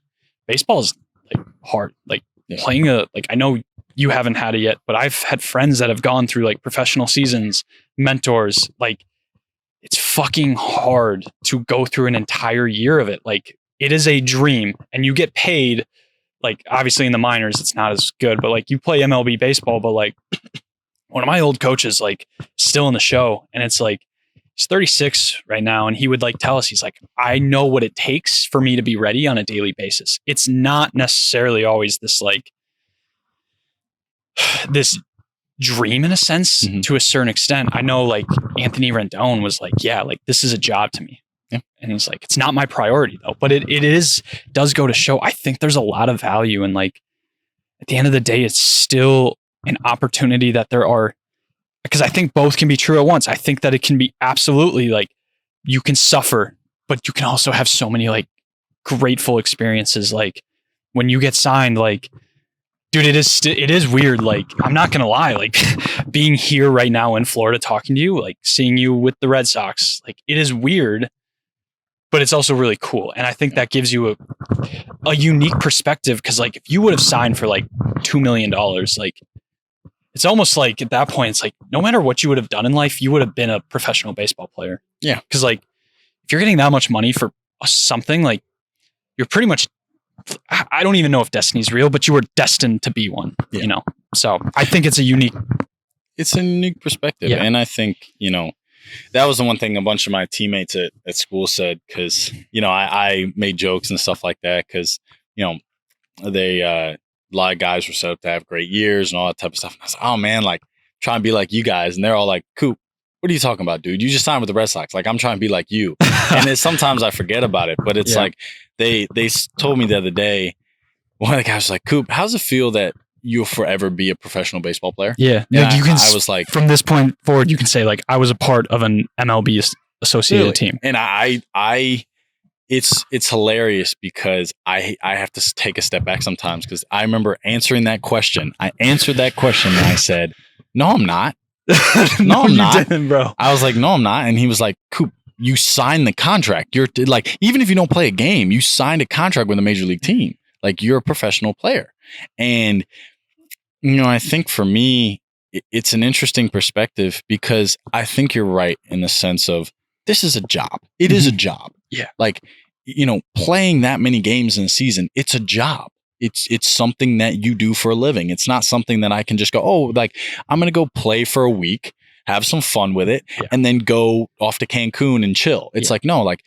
baseball is like hard. Like playing like, I know you haven't had it yet, but I've had friends that have gone through like professional seasons, mentors. Like, it's fucking hard to go through an entire year of it. Like, it is a dream, and you get paid. Like, obviously in the minors, it's not as good, but like you play MLB baseball, but like one of my old coaches, like still in the show, and it's like, he's 36 right now. And he would like tell us, he's like, I know what it takes for me to be ready on a daily basis. It's not necessarily always this like this dream in a sense, to a certain extent. I know like Anthony Rendon was like, yeah, like this is a job to me. Yeah. And he's like, it's not my priority though, but it does go to show. I think there's a lot of value in like, at the end of the day, it's still an opportunity that there are, because I think both can be true at once. I think that it can be absolutely like, you can suffer, but you can also have so many like grateful experiences. Like when you get signed, like, dude, it is weird. Like, I'm not going to lie, like being here right now in Florida, talking to you, like seeing you with the Red Sox, like it is weird, but it's also really cool. And I think that gives you a unique perspective. Cause like if you would have signed for like $2 million, like it's almost like at that point, it's like, no matter what you would have done in life, you would have been a professional baseball player. Yeah. Cause like if you're getting that much money for something, like you're pretty much, I don't even know if destiny's real, but you were destined to be one, you know? So I think it's a unique perspective. Yeah. And I think, that was the one thing a bunch of my teammates at school said, because, I made jokes and stuff like that because, they, a lot of guys were set up to have great years and all that type of stuff. And I was like, oh man, like trying to be like you guys. And they're all like, Coop, what are you talking about, dude? You just signed with the Red Sox. Like, I'm trying to be like you. And sometimes I forget about it, but it's like, they told me the other day, one of the guys was like, Coop, how's it feel that you'll forever be a professional baseball player? Yeah. And you can, I was like, from this point forward, you can say like, I was a part of an MLB associated team. And it's hilarious because I have to take a step back sometimes, because I remember answering that question. I answered that question and I said, no, I'm not. No, I'm not. Didn't, bro. I was like, no, I'm not. And he was like, Coop, you signed the contract. You're like, even if you don't play a game, you signed a contract with a major league team. Like, you're a professional player. And, I think for me, it's an interesting perspective, because I think you're right in the sense of this is a job. It is a job. Yeah. Like, playing that many games in a season, it's a job. It's something that you do for a living. It's not something that I can just go, oh, like I'm going to go play for a week, have some fun with it, and then go off to Cancun and chill. It's like, no, like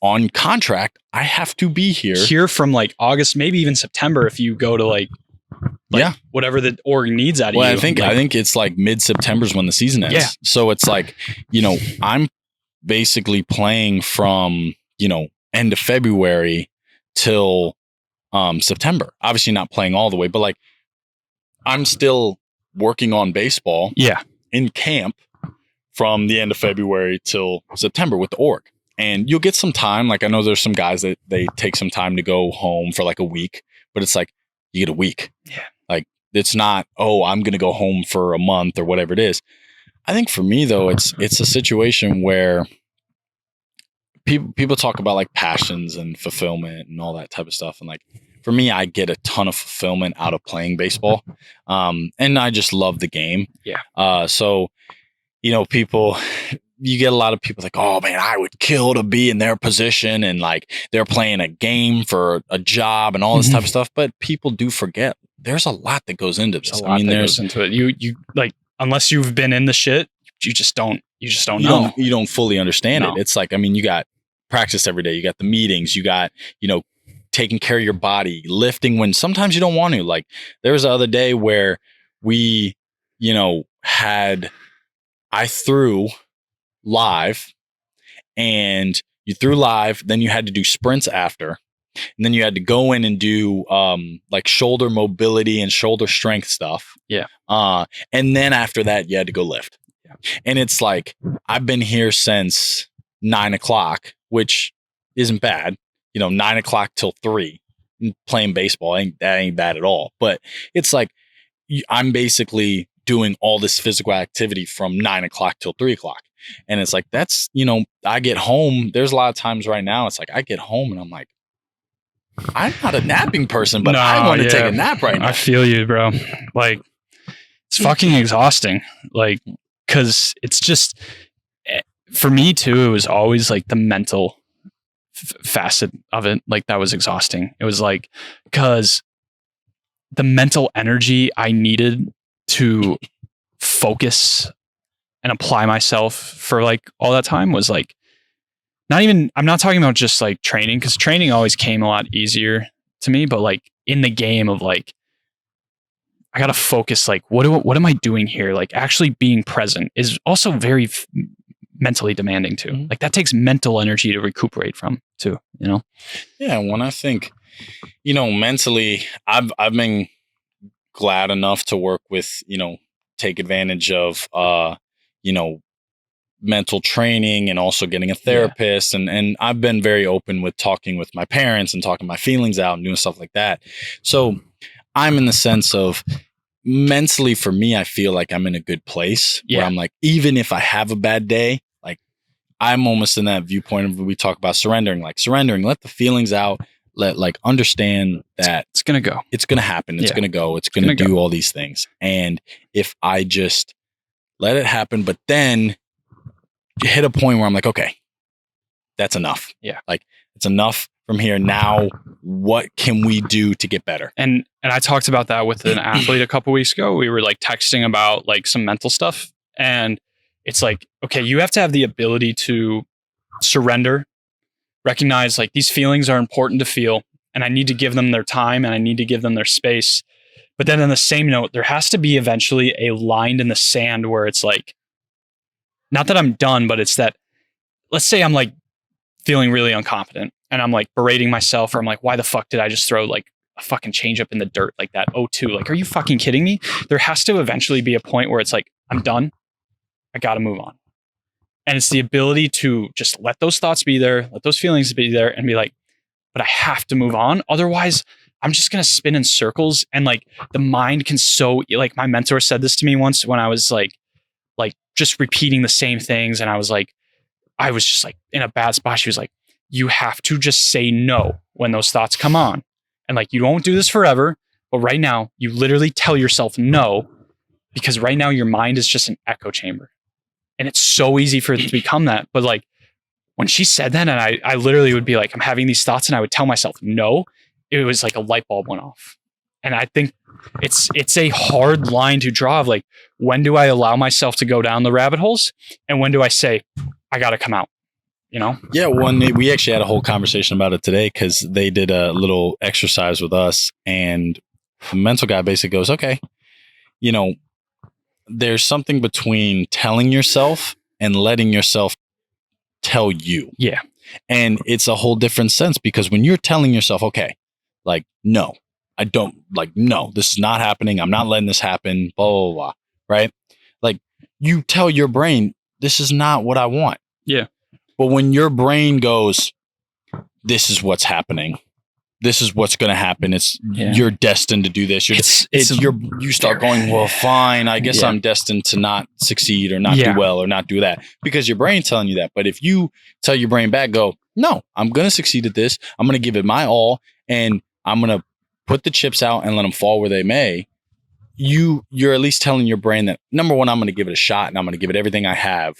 on contract, I have to be here from like August, maybe even September, if you go to like whatever the org needs out of you. I think it's like mid-September is when the season ends. Yeah. So it's like, I'm basically playing from, end of February till September. Obviously not playing all the way, but like I'm still working on baseball in camp from the end of February till September with the org. And you'll get some time. Like I know there's some guys that they take some time to go home for like a week, but it's like you get a week. Yeah. Like it's not, oh, I'm going to go home for a month or whatever it is. I think for me though, it's a situation where people talk about like passions and fulfillment and all that type of stuff. And like, for me, I get a ton of fulfillment out of playing baseball. And I just love the game. Yeah. So, you get a lot of people like, oh man, I would kill to be in their position. And like, they're playing a game for a job and all this type of stuff. But people do forget there's a lot that goes into this. Goes into it. You like, unless you've been in the shit, you just don't know. You don't fully understand it. It's like, you got practice every day. You got the meetings, you got, taking care of your body, lifting when sometimes you don't want to. Like there was the other day where we, I threw live, and you threw live, then you had to do sprints after, and then you had to go in and do like shoulder mobility and shoulder strength stuff. Yeah. And then after that, you had to go lift. Yeah. And it's like, I've been here since 9:00, which isn't bad. 9:00 till 3 playing baseball. That ain't bad at all. But it's like, I'm basically doing all this physical activity from 9 o'clock till 3 o'clock. And it's like, that's, I get home. There's a lot of times right now, it's like I get home and I'm like, I'm not a napping person, but I want to take a nap right now. I feel you, bro. Like, it's fucking exhausting. Like, cause it's just, for me too, it was always like the mental facet of it. Like, that was exhausting. It was like, cause the mental energy I needed to focus and apply myself for like all that time was like, I'm not talking about just like training, because training always came a lot easier to me, but like in the game of like, I got to focus, like, what am I doing here? Like, actually being present is also very mentally demanding too. Mm-hmm. Like, that takes mental energy to recuperate from too, Yeah. When I think, mentally, I've been glad enough to work with, take advantage of, mental training and also getting a therapist. Yeah. And I've been very open with talking with my parents and talking my feelings out and doing stuff like that. So I'm in the sense of mentally, for me, I feel like I'm in a good place where I'm like, even if I have a bad day, like I'm almost in that viewpoint of when we talk about surrendering, let the feelings out, understand that it's going to go, it's going to happen. It's going to go, it's going to do all these things. And if I just let it happen, but then hit a point where I'm like, okay, that's enough. Yeah. Like, it's enough from here. Now, what can we do to get better? And I talked about that with an athlete a couple weeks ago. We were like texting about like some mental stuff. And it's like, okay, you have to have the ability to surrender, recognize like these feelings are important to feel, and I need to give them their time and I need to give them their space. But then on the same note, there has to be eventually a line in the sand where it's like, not that I'm done, but it's that, let's say I'm like feeling really unconfident and I'm like berating myself, or I'm like, why the fuck did I just throw like a fucking change up in the dirt like that? 0-2, like, are you fucking kidding me? There has to eventually be a point where it's like, I'm done. I got to move on. And it's the ability to just let those thoughts be there, let those feelings be there, and be like, but I have to move on. Otherwise, I'm just going to spin in circles. And like, the mind can like, my mentor said this to me once when I was like just repeating the same things. And I was just like in a bad spot. She was like, you have to just say no when those thoughts come on. And like, you won't do this forever, but right now you literally tell yourself no, because right now your mind is just an echo chamber. And it's so easy for it to become that. But like, when she said that, and I literally would be like, I'm having these thoughts, and I would tell myself no, it was like a light bulb went off. And I think it's a hard line to draw of like, when do I allow myself to go down the rabbit holes? And when do I say, I got to come out, Yeah. We actually had a whole conversation about it today, because they did a little exercise with us, and the mental guy basically goes, okay, there's something between telling yourself and letting yourself tell you. Yeah. And it's a whole different sense, because when you're telling yourself, okay, like, no, I don't, like, no, this is not happening. I'm not letting this happen, blah, blah, blah, right? Like, you tell your brain, this is not what I want. Yeah. But when your brain goes, this is what's happening, this is what's going to happen, you're destined to do this. You start going, well, fine, I guess I'm destined to not succeed or not do well or not do that, because your brain's telling you that. But if you tell your brain back, go, no, I'm going to succeed at this. I'm going to give it my all, and I'm going to put the chips out and let them fall where they may. You're at least telling your brain that, number one, I'm going to give it a shot, and I'm going to give it everything I have.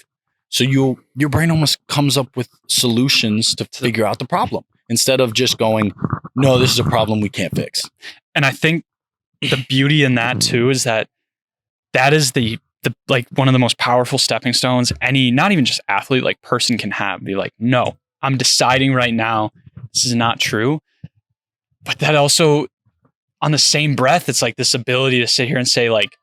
So your brain almost comes up with solutions to figure out the problem, instead of just going, no, this is a problem we can't fix. And I think the beauty in that too is that is the like one of the most powerful stepping stones any, not even just athlete, like person can have. Be like, no, I'm deciding right now this is not true. But that also, on the same breath, it's like this ability to sit here and say, like,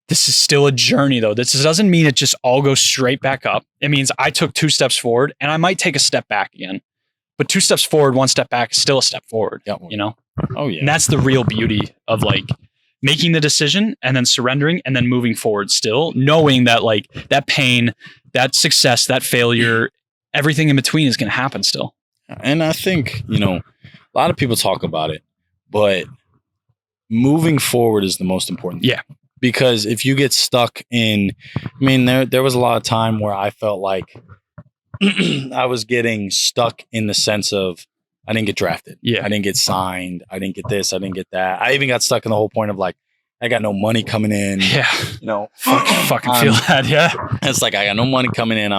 this is still a journey though. This doesn't mean it just all goes straight back up. It means I took 2 steps forward, and I might take a step back again. But 2 steps forward, 1 step back is still a step forward, Oh yeah. And that's the real beauty of like making the decision and then surrendering and then moving forward, still knowing that like that pain, that success, that failure, everything in between is going to happen still. And I think, a lot of people talk about it, but moving forward is the most important thing. Yeah. Because if you get stuck in, there was a lot of time where I felt like I was getting stuck in the sense of I didn't get drafted. Yeah. I didn't get signed. I didn't get this. I didn't get that. I even got stuck in the whole point of like, I got no money coming in. Yeah. Fucking feel that. Yeah. It's like, I got no money coming in.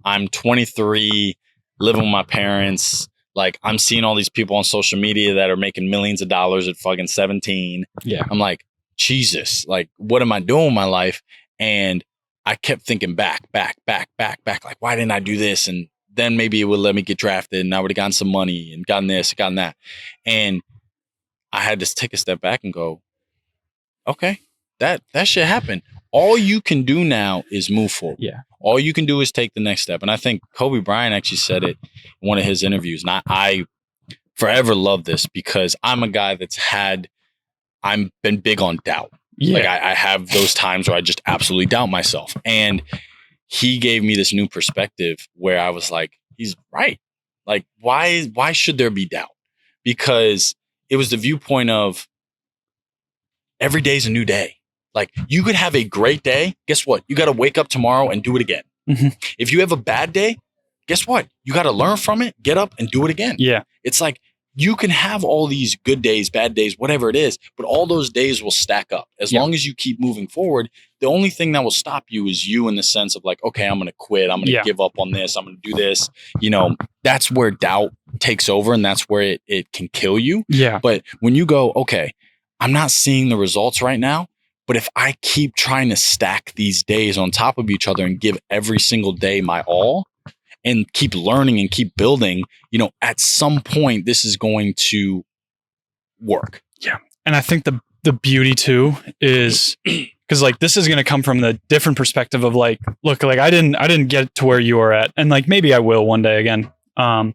I'm 23, living with my parents. Like, I'm seeing all these people on social media that are making millions of dollars at fucking 17. Yeah. I'm like, Jesus, like, what am I doing with my life? And I kept thinking back. Like, why didn't I do this? And then maybe it would let me get drafted and I would have gotten some money and gotten this, gotten that. And I had to take a step back and go, okay, that shit happened. All you can do now is move forward. Yeah. All you can do is take the next step. And I think Kobe Bryant actually said it in one of his interviews. And I forever love this because I'm a guy I'm been big on doubt. Yeah. Like I have those times where I just absolutely doubt myself. And he gave me this new perspective where I was like, he's right. Like, why should there be doubt? Because it was the viewpoint of every day's a new day. Like, you could have a great day. Guess what? You got to wake up tomorrow and do it again. Mm-hmm. If you have a bad day, guess what? You got to learn from it, get up and do it again. Yeah. It's like, you can have all these good days, bad days, whatever it is, but all those days will stack up. As long as you keep moving forward, the only thing that will stop you is you, in the sense of like, okay, I'm going to quit. I'm going to give up on this. I'm going to do this. That's where doubt takes over, and that's where it can kill you. Yeah. But when you go, okay, I'm not seeing the results right now, but if I keep trying to stack these days on top of each other and give every single day my all, and keep learning and keep building, at some point this is going to work. Yeah. And I think the beauty too is because like this is going to come from the different perspective of like, look, like I didn't get to where you are at, and like maybe I will one day again. But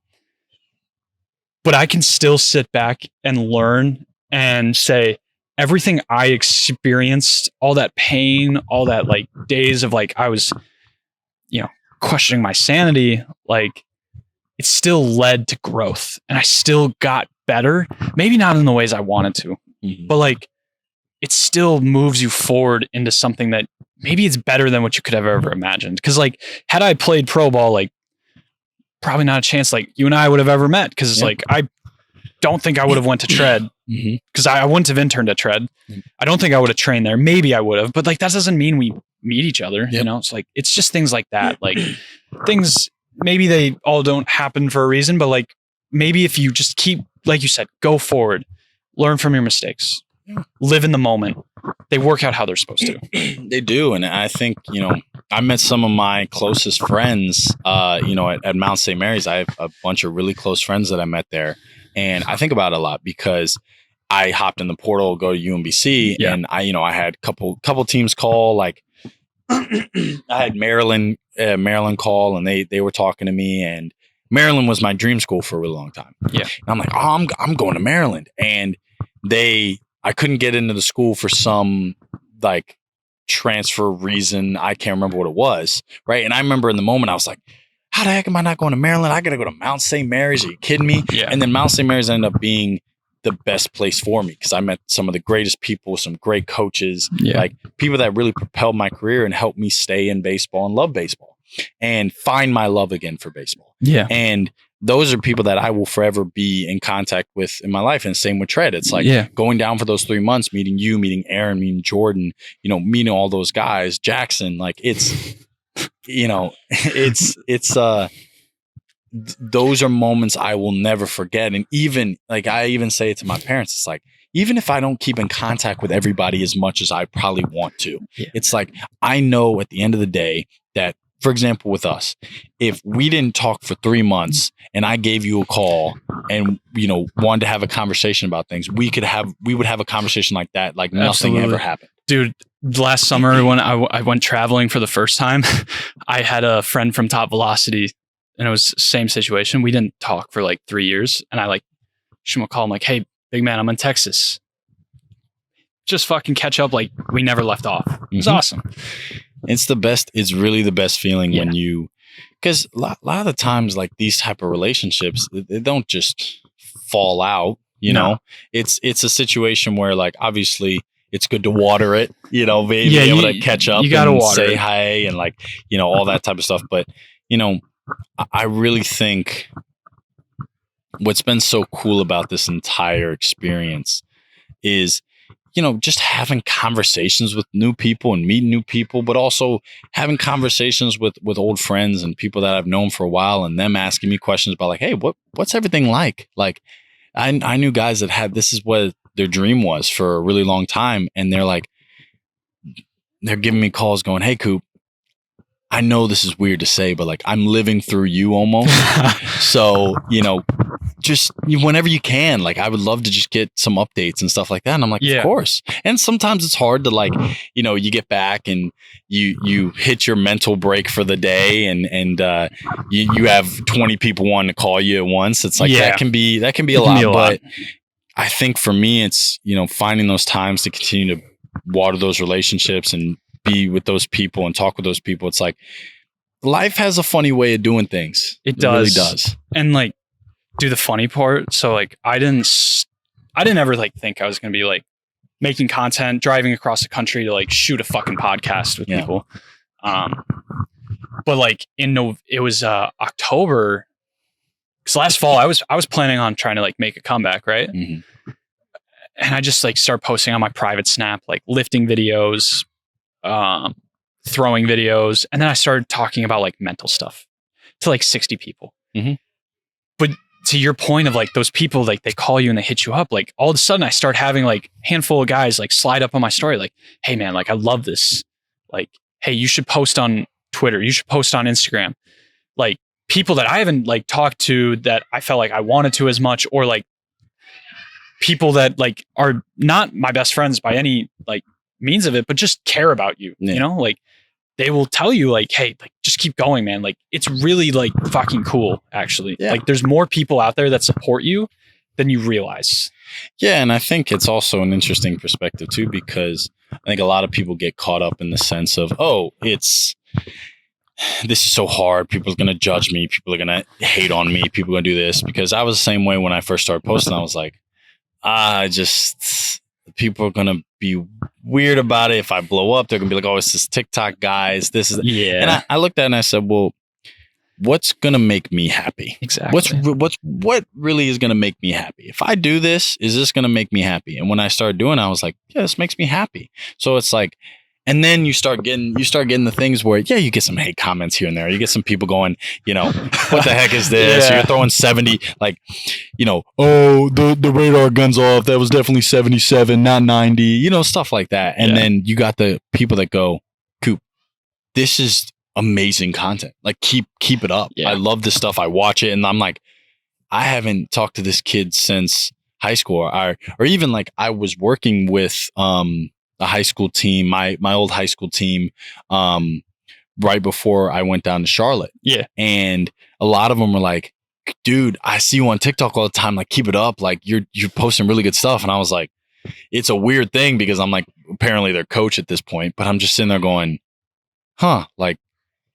I can still sit back and learn and say everything I experienced, all that pain, all that like days of like I was, questioning my sanity, like it still led to growth, and I still got better. Maybe not in the ways I wanted to, but like it still moves you forward into something that maybe it's better than what you could have ever imagined. Cause like, had I played pro ball, like probably not a chance like you and I would have ever met. Cause it's like, I don't think I would have went to Tread because I wouldn't have interned at Tread. I don't think I would have trained there. Maybe I would have, but like, that doesn't mean we meet each other. It's like, it's just things like that. Like things, maybe they all don't happen for a reason, but like maybe if you just keep, like you said, go forward, learn from your mistakes, live in the moment, they work out how they're supposed to. They do. And I think, I met some of my closest friends, at Mount St. Mary's. I have a bunch of really close friends that I met there. And I think about it a lot because I hopped in the portal, go to UMBC, and I had a couple teams call. Like I had Maryland call, and they were talking to me, and Maryland was my dream school for a really long time. Yeah, and I'm like, oh, I'm going to Maryland, and I couldn't get into the school for some like transfer reason. I can't remember what it was, right? And I remember in the moment I was like, how the heck am I not going to Maryland? I got to go to Mount St. Mary's. Are you kidding me? Yeah. And then Mount St. Mary's ended up being the best place for me because I met some of the greatest people, some great coaches, like people that really propelled my career and helped me stay in baseball and love baseball and find my love again for baseball. Yeah. And those are people that I will forever be in contact with in my life. And same with Tread. It's like going down for those 3 months, meeting you, meeting Aaron, meeting Jordan, meeting all those guys, Jackson, like it's, those are moments I will never forget. And even like, I even say it to my parents, it's like, even if I don't keep in contact with everybody as much as I probably want to, it's like, I know at the end of the day that, for example, with us, if we didn't talk for 3 months and I gave you a call and, wanted to have a conversation about things, we would have a conversation like that, like nothing ever happened. Dude, last summer when I went traveling for the first time, I had a friend from Top Velocity, and it was the same situation. We didn't talk for like 3 years, and I like shoot him a call. I'm like, hey, big man, I'm in Texas. Just fucking catch up. Like we never left off. It was awesome. It's the best. It's really the best feeling when you, because a lot of the times, like these type of relationships, they don't just fall out. You know, it's a situation where like, obviously it's good to water it, you know, be able to catch up and say hi and like, you know, all that type of stuff. But, you know, I really think what's been so cool about this entire experience is, you know, just having conversations with new people and meeting new people, but also having conversations with old friends and people that I've known for a while, and them asking me questions about like, hey, what's everything like? Like, I knew guys that had, this is what their dream was for a really long time. And they're giving me calls going, hey, Coop, I know this is weird to say, but like, I'm living through you almost. So, you know, just whenever you can, like, I would love to just get some updates and stuff like that. And I'm like, of course. And sometimes it's hard to like, you know, you get back and you hit your mental break for the day, and you have 20 people wanting to call you at once. It's like, that can be a lot. But I think for me, it's, you know, finding those times to continue to water those relationships and be with those people and talk with those people. It's like, life has a funny way of doing things. It really does. And like, do the funny part. So like, I didn't ever like think I was going to be like making content, driving across the country to like shoot a fucking podcast with people. But like it was October, because last fall I was planning on trying to like make a comeback, right? Mm-hmm. And I just like start posting on my private Snap, like lifting videos, throwing videos. And then I started talking about like mental stuff to like 60 people. Mm-hmm. But to your point of like those people, like they call you and they hit you up, like all of a sudden I start having like a handful of guys like slide up on my story, like, hey man, like I love this. Like, hey, you should post on Twitter. You should post on Instagram. Like people that I haven't like talked to that I felt like I wanted to as much, or like people that like are not my best friends by any like means of it, but just care about you, you know, like they will tell you like, hey, like just keep going, man. Like it's really like fucking cool, actually. Like there's more people out there that support you than you realize. Yeah. And I think it's also an interesting perspective too, because I think a lot of people get caught up in the sense of, oh, this is so hard. People are going to judge me. People are going to hate on me. People are going to do this. Because I was the same way when I first started posting. I was like, people are going to be weird about it. If I blow up, they're going to be like, oh, it's this TikTok guys. This is, And I looked at it and I said, well, what's going to make me happy? Exactly. What really is going to make me happy? If I do this, is this going to make me happy? And when I started doing it, I was like, yeah, this makes me happy. So it's like, and then you start getting the things where, you get some hate comments here and there. You get some people going, you know, what the heck is this? You're throwing 70, like, you know, oh, the radar gun's off. That was definitely 77, not 90, you know, stuff like that. And then you got the people that go, Coop, this is amazing content. Like, keep it up. I love this stuff. I watch it. And I'm like, I haven't talked to this kid since high school, or even like I was working with, a high school team, my old high school team, right before I went down to Charlotte. Yeah. And a lot of them were like, dude, I see you on TikTok all the time. Like, keep it up. Like you're posting really good stuff. And I was like, it's a weird thing because I'm like, apparently their coach at this point, but I'm just sitting there going, like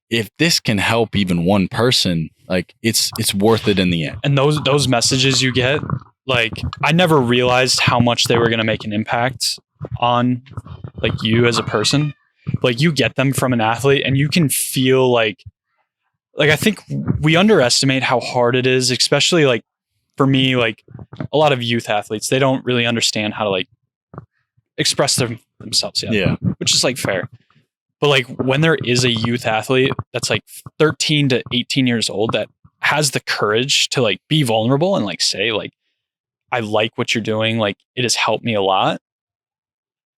if this can help even one person, like it's worth it in the end. And those messages you get, like I never realized how much they were going to make an impact on like you as a person. Like you get them from an athlete and you can feel like I think we underestimate how hard it is, especially like for me, like a lot of youth athletes, they don't really understand how to like express themselves yet. Yeah. Which is like fair. But like when there is a youth athlete that's like 13 to 18 years old that has the courage to like be vulnerable and like say like, I like what you're doing. Like it has helped me a lot.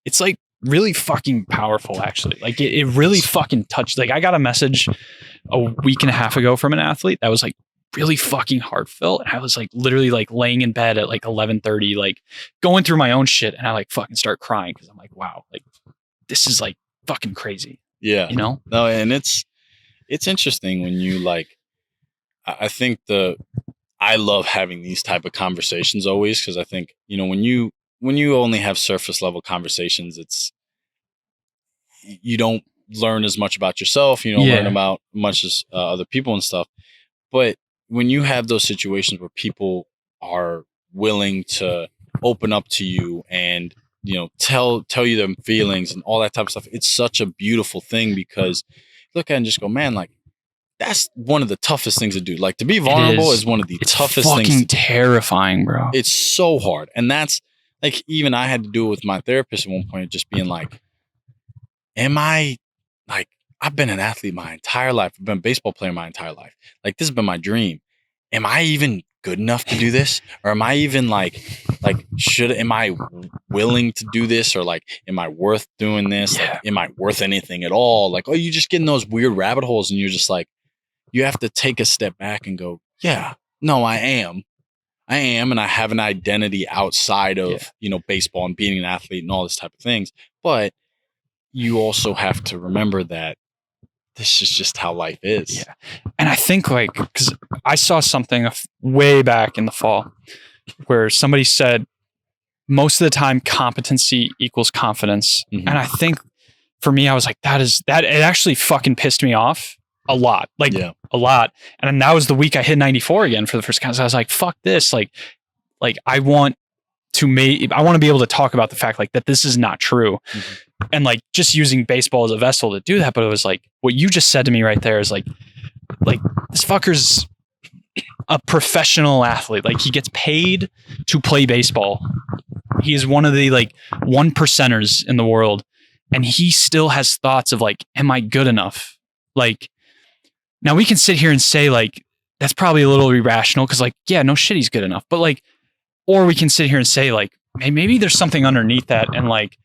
It's like really fucking powerful, actually. Like it really fucking touched. Like I got a message a week and a half ago from an athlete that was like really fucking heartfelt. And I was like literally like laying in bed at like 11:30, like going through my own shit. And I like fucking start crying because I'm like, wow, like this is like fucking crazy. Yeah. You know? No, and it's interesting when you like, I think I love having these type of conversations always, because I think, you know, when you only have surface level conversations, you don't learn as much about yourself. You don't learn about much as other people and stuff. But when you have those situations where people are willing to open up to you and, you know, tell you their feelings and all that type of stuff. It's such a beautiful thing because you look at it and just go, man, like, that's one of the toughest things to do. Like, to be vulnerable is one of the toughest things. It's fucking terrifying, bro. It's so hard. And that's, like, even I had to do it with my therapist at one point, just being like, I've been an athlete my entire life. I've been a baseball player my entire life. Like, this has been my dream. Am I even good enough to do this? Or am I even am I willing to do this? Or like, am I worth doing this? Yeah. Like, am I worth anything at all? Like, you just get in those weird rabbit holes and you're just like, you have to take a step back and go, yeah, no, I am. And I have an identity outside of, you know, baseball and being an athlete and all this type of things. But you also have to remember that this is just how life is. Yeah. And I think, like, because I saw something way back in the fall where somebody said most of the time competency equals confidence. Mm-hmm. And I think for me, I was like, it actually fucking pissed me off a lot. Like, a lot. And then that was the week I hit 94 again for the first time. So I was like, fuck this. Like I want to be able to talk about the fact like that this is not true. Mm-hmm. And like just using baseball as a vessel to do that. But it was like, what you just said to me right there is like this fucker's a professional athlete. Like, he gets paid to play baseball. He is one of the like 1%ers in the world. And he still has thoughts of like, am I good enough? Like, now we can sit here and say like, that's probably a little irrational. Cause like, yeah, no shit, he's good enough. But like, or we can sit here and say like, hey, maybe there's something underneath that. And like,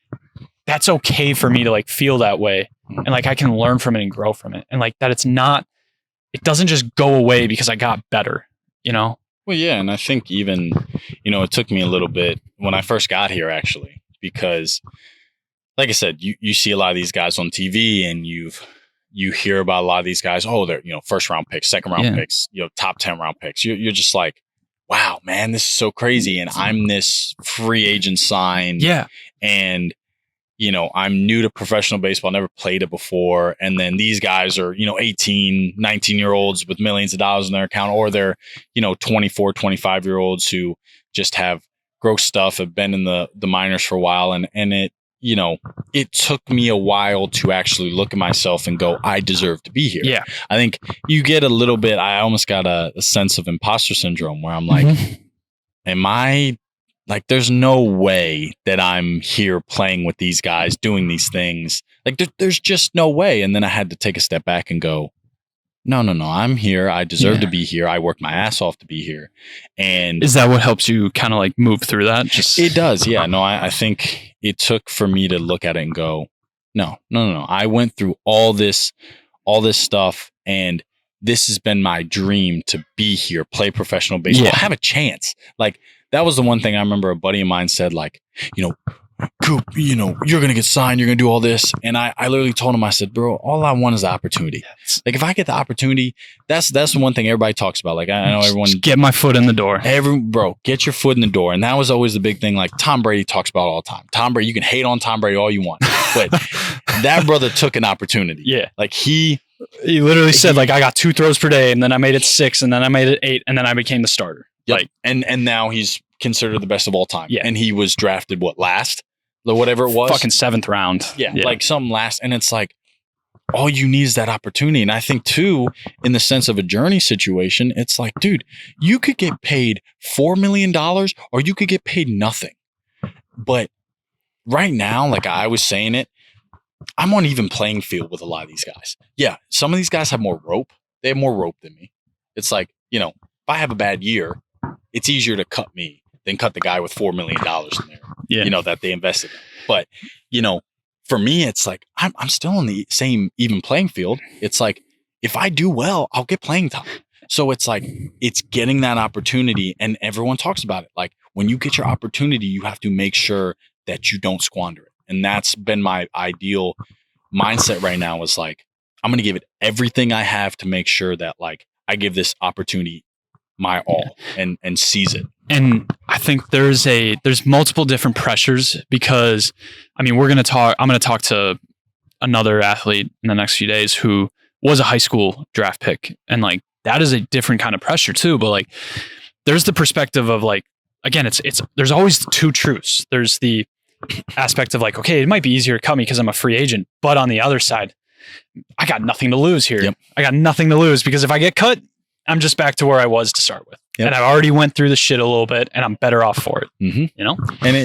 that's okay for me to like feel that way. And like, I can learn from it and grow from it. And like that it doesn't just go away because I got better, you know? Well, yeah. And I think even, you know, it took me a little bit when I first got here, actually, because like I said, you see a lot of these guys on TV and you hear about a lot of these guys. Oh, they're, you know, first round picks, second round picks, you know, top 10 round picks. You're just like, wow, man, this is so crazy. And I'm this free agent sign. Yeah. And, you know, I'm new to professional baseball, never played it before. And then these guys are, you know, 18, 19-year-olds with millions of dollars in their account, or they're, you know, 24, 25-year-olds who just have gross stuff, have been in the minors for a while. And it, you know, it took me a while to actually look at myself and go, I deserve to be here. Yeah. I think you get a little bit, I almost got a sense of imposter syndrome where I'm like, am I like, there's no way that I'm here playing with these guys, doing these things. Like, there's just no way. And then I had to take a step back and go, no, I'm here. I deserve to be here. I worked my ass off to be here. And is that what helps you kind of like move through that? It does. Yeah. No, I think it took for me to look at it and go, no. I went through all this stuff, and this has been my dream to be here, play professional baseball, have a chance. Like, that was the one thing I remember a buddy of mine said, like, you know, Coop, you know, you're going to get signed, you're going to do all this. And I literally told him, I said, bro, all I want is the opportunity. Like, if I get the opportunity, that's the one thing everybody talks about. Like, I know everyone. Just get my foot in the door. Bro, get your foot in the door. And that was always the big thing. Like, Tom Brady talks about all the time. Tom Brady, you can hate on Tom Brady all you want, but that brother took an opportunity. Yeah. Like, he literally said, like, I got 2 throws per day, and then I made it 6, and then I made it 8, and then I became the starter. Yep. Like, and now he's considered the best of all time. Yeah. And he was drafted last? Whatever it was. Fucking 7th round. Yeah. Like some last. And it's like, all you need is that opportunity. And I think too, in the sense of a journey situation, it's like, dude, you could get paid $4 million or you could get paid nothing. But right now, like I was saying it, I'm on even playing field with a lot of these guys. Yeah. Some of these guys have more rope. They have more rope than me. It's like, you know, if I have a bad year, it's easier to cut me than cut the guy with $4 million in there, you know, that they invested in. But, you know, for me, it's like, I'm still on the same even playing field. It's like, if I do well, I'll get playing time. So it's like, it's getting that opportunity, and everyone talks about it. Like, when you get your opportunity, you have to make sure that you don't squander it. And that's been my ideal mindset right now, is like, I'm going to give it everything I have to make sure that like I give this opportunity my all and seize it. And I think there's multiple different pressures, because I mean, I'm going to talk to another athlete in the next few days who was a high school draft pick. And like, that is a different kind of pressure too. But like, there's the perspective of like again, it's there's always two truths. There's the aspect of like, okay, it might be easier to cut me because I'm a free agent, but on the other side, I got nothing to lose here. Yep. I got nothing to lose because if I get cut, I'm just back to where I was to start with. Yep. And I've already went through the shit a little bit and I'm better off for it. Mm-hmm. You know? And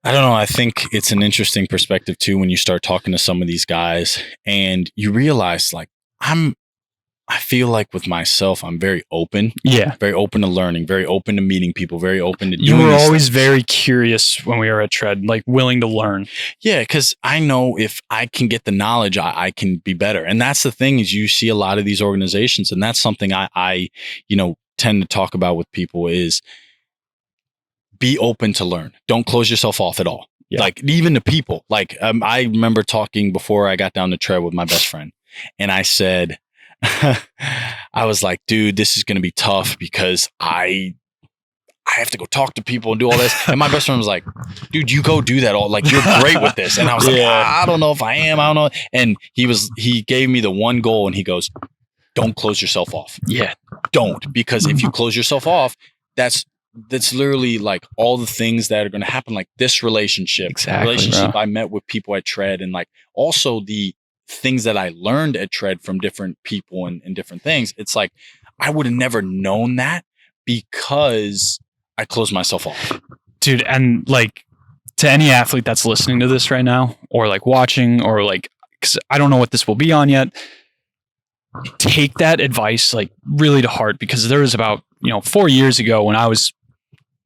I don't know. I think it's an interesting perspective too, when you start talking to some of these guys and you realize like, I feel like with myself, I'm very open. Yeah. Very open to learning, very open to meeting people, very open to doing You were these always things. very curious when we were at Tread, like willing to learn. Yeah, because I know if I can get the knowledge, I can be better. And that's the thing is you see a lot of these organizations, and that's something I tend to talk about with people is be open to learn. Don't close yourself off at all. Yeah. Like even to people. Like I remember talking before I got down to Tread with my best friend, and I said, I was like, dude, this is going to be tough because I have to go talk to people and do all this. And my best friend was like, dude, you go do that all. Like, you're great with this. And I was like, I don't know if I am. I don't know. And he gave me the one goal and he goes, don't close yourself off. Yeah. Don't. Because if you close yourself off, that's literally like all the things that are going to happen. Like this relationship, Bro. I met with people at Tread, and like also the things that I learned at Tread from different people and different things. It's like, I would have never known that because I closed myself off. Dude. And like to any athlete that's listening to this right now or like watching or like, cause I don't know what this will be on yet. Take that advice like really to heart, because there was about, 4 years ago when I was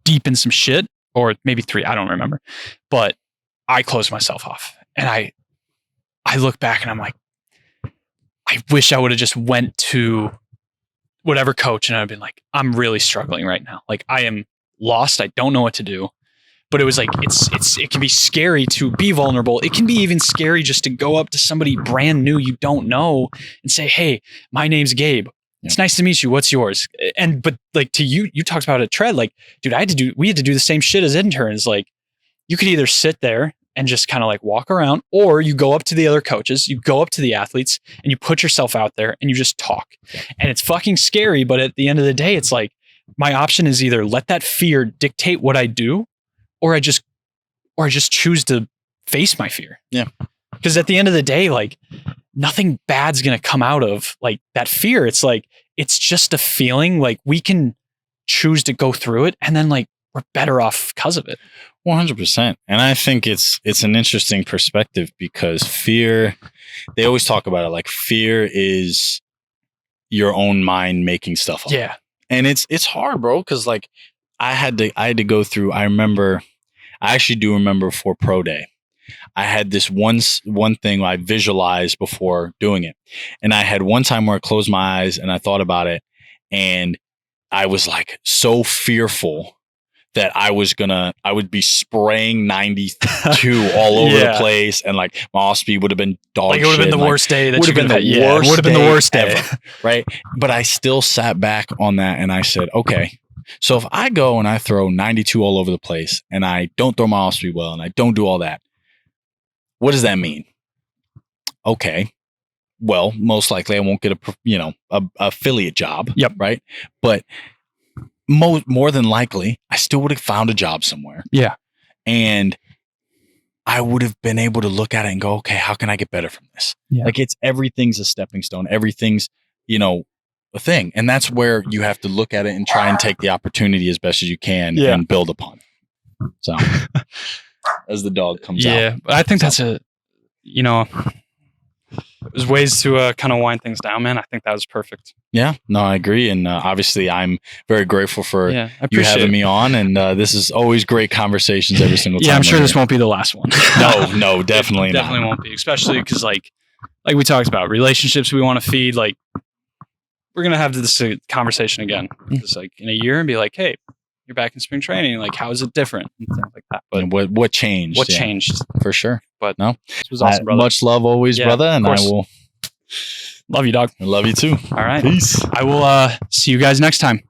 deep in some shit, or maybe 3, I don't remember, but I closed myself off and I look back and I'm like, I wish I would have just went to whatever coach and I'd been like, I'm really struggling right now. Like I am lost. I don't know what to do. But it was like, it can be scary to be vulnerable. It can be even scary just to go up to somebody brand new you don't know and say, hey, my name's Gabe. It's nice to meet you. What's yours? But like to you talked about at Tread, like, dude, we had to do the same shit as interns. Like you could either sit there and just kind of like walk around, or you go up to the other coaches, you go up to the athletes and you put yourself out there and you just talk. And it's fucking scary. But at the end of the day, it's like my option is either let that fear dictate what I do, or I just choose to face my fear. Yeah. Because at the end of the day, like nothing bad's going to come out of like that fear. It's like, it's just a feeling. Like we can choose to go through it and then like we're better off because of it. 100%. And I think it's an interesting perspective because fear, they always talk about it like fear is your own mind making stuff up. Yeah. And it's hard, bro. Cause like I had to go through, I actually do remember for pro day, I had this one thing I visualized before doing it. And I had one time where I closed my eyes and I thought about it. And I was like so fearful that I would be spraying 92 all over the place. And like my off speed would have been dog shit. Like it would have been the worst day that would have been the worst day ever. Right. But I still sat back on that and I said, okay, so if I go and I throw 92 all over the place and I don't throw my off speed well and I don't do all that, what does that mean? Okay. Well, most likely I won't get a affiliate job. Yep. Right. But more than likely, I still would have found a job somewhere. Yeah. And I would have been able to look at it and go, okay, how can I get better from this? Yeah. Like everything's a stepping stone. Everything's, a thing. And that's where you have to look at it and try and take the opportunity as best as you can and build upon it. So as the dog comes out. Yeah. But I think that's there's ways to kind of wind things down, man. I think that was perfect. Yeah, no, I agree. And obviously I'm very grateful for you having me on. And this is always great conversations every single time. Yeah, I'm sure this won't be the last one. No, definitely not. Definitely won't be, especially because like we talked about relationships we want to feed. Like we're going to have this conversation again. Just like in a year and be like, hey, you're back in spring training. Like, how is it different? And things like that. But and what changed? What changed? For sure. But no, it was awesome, brother. Much love always, brother. And I will love you, dog. I love you too. All right. Peace. I will see you guys next time.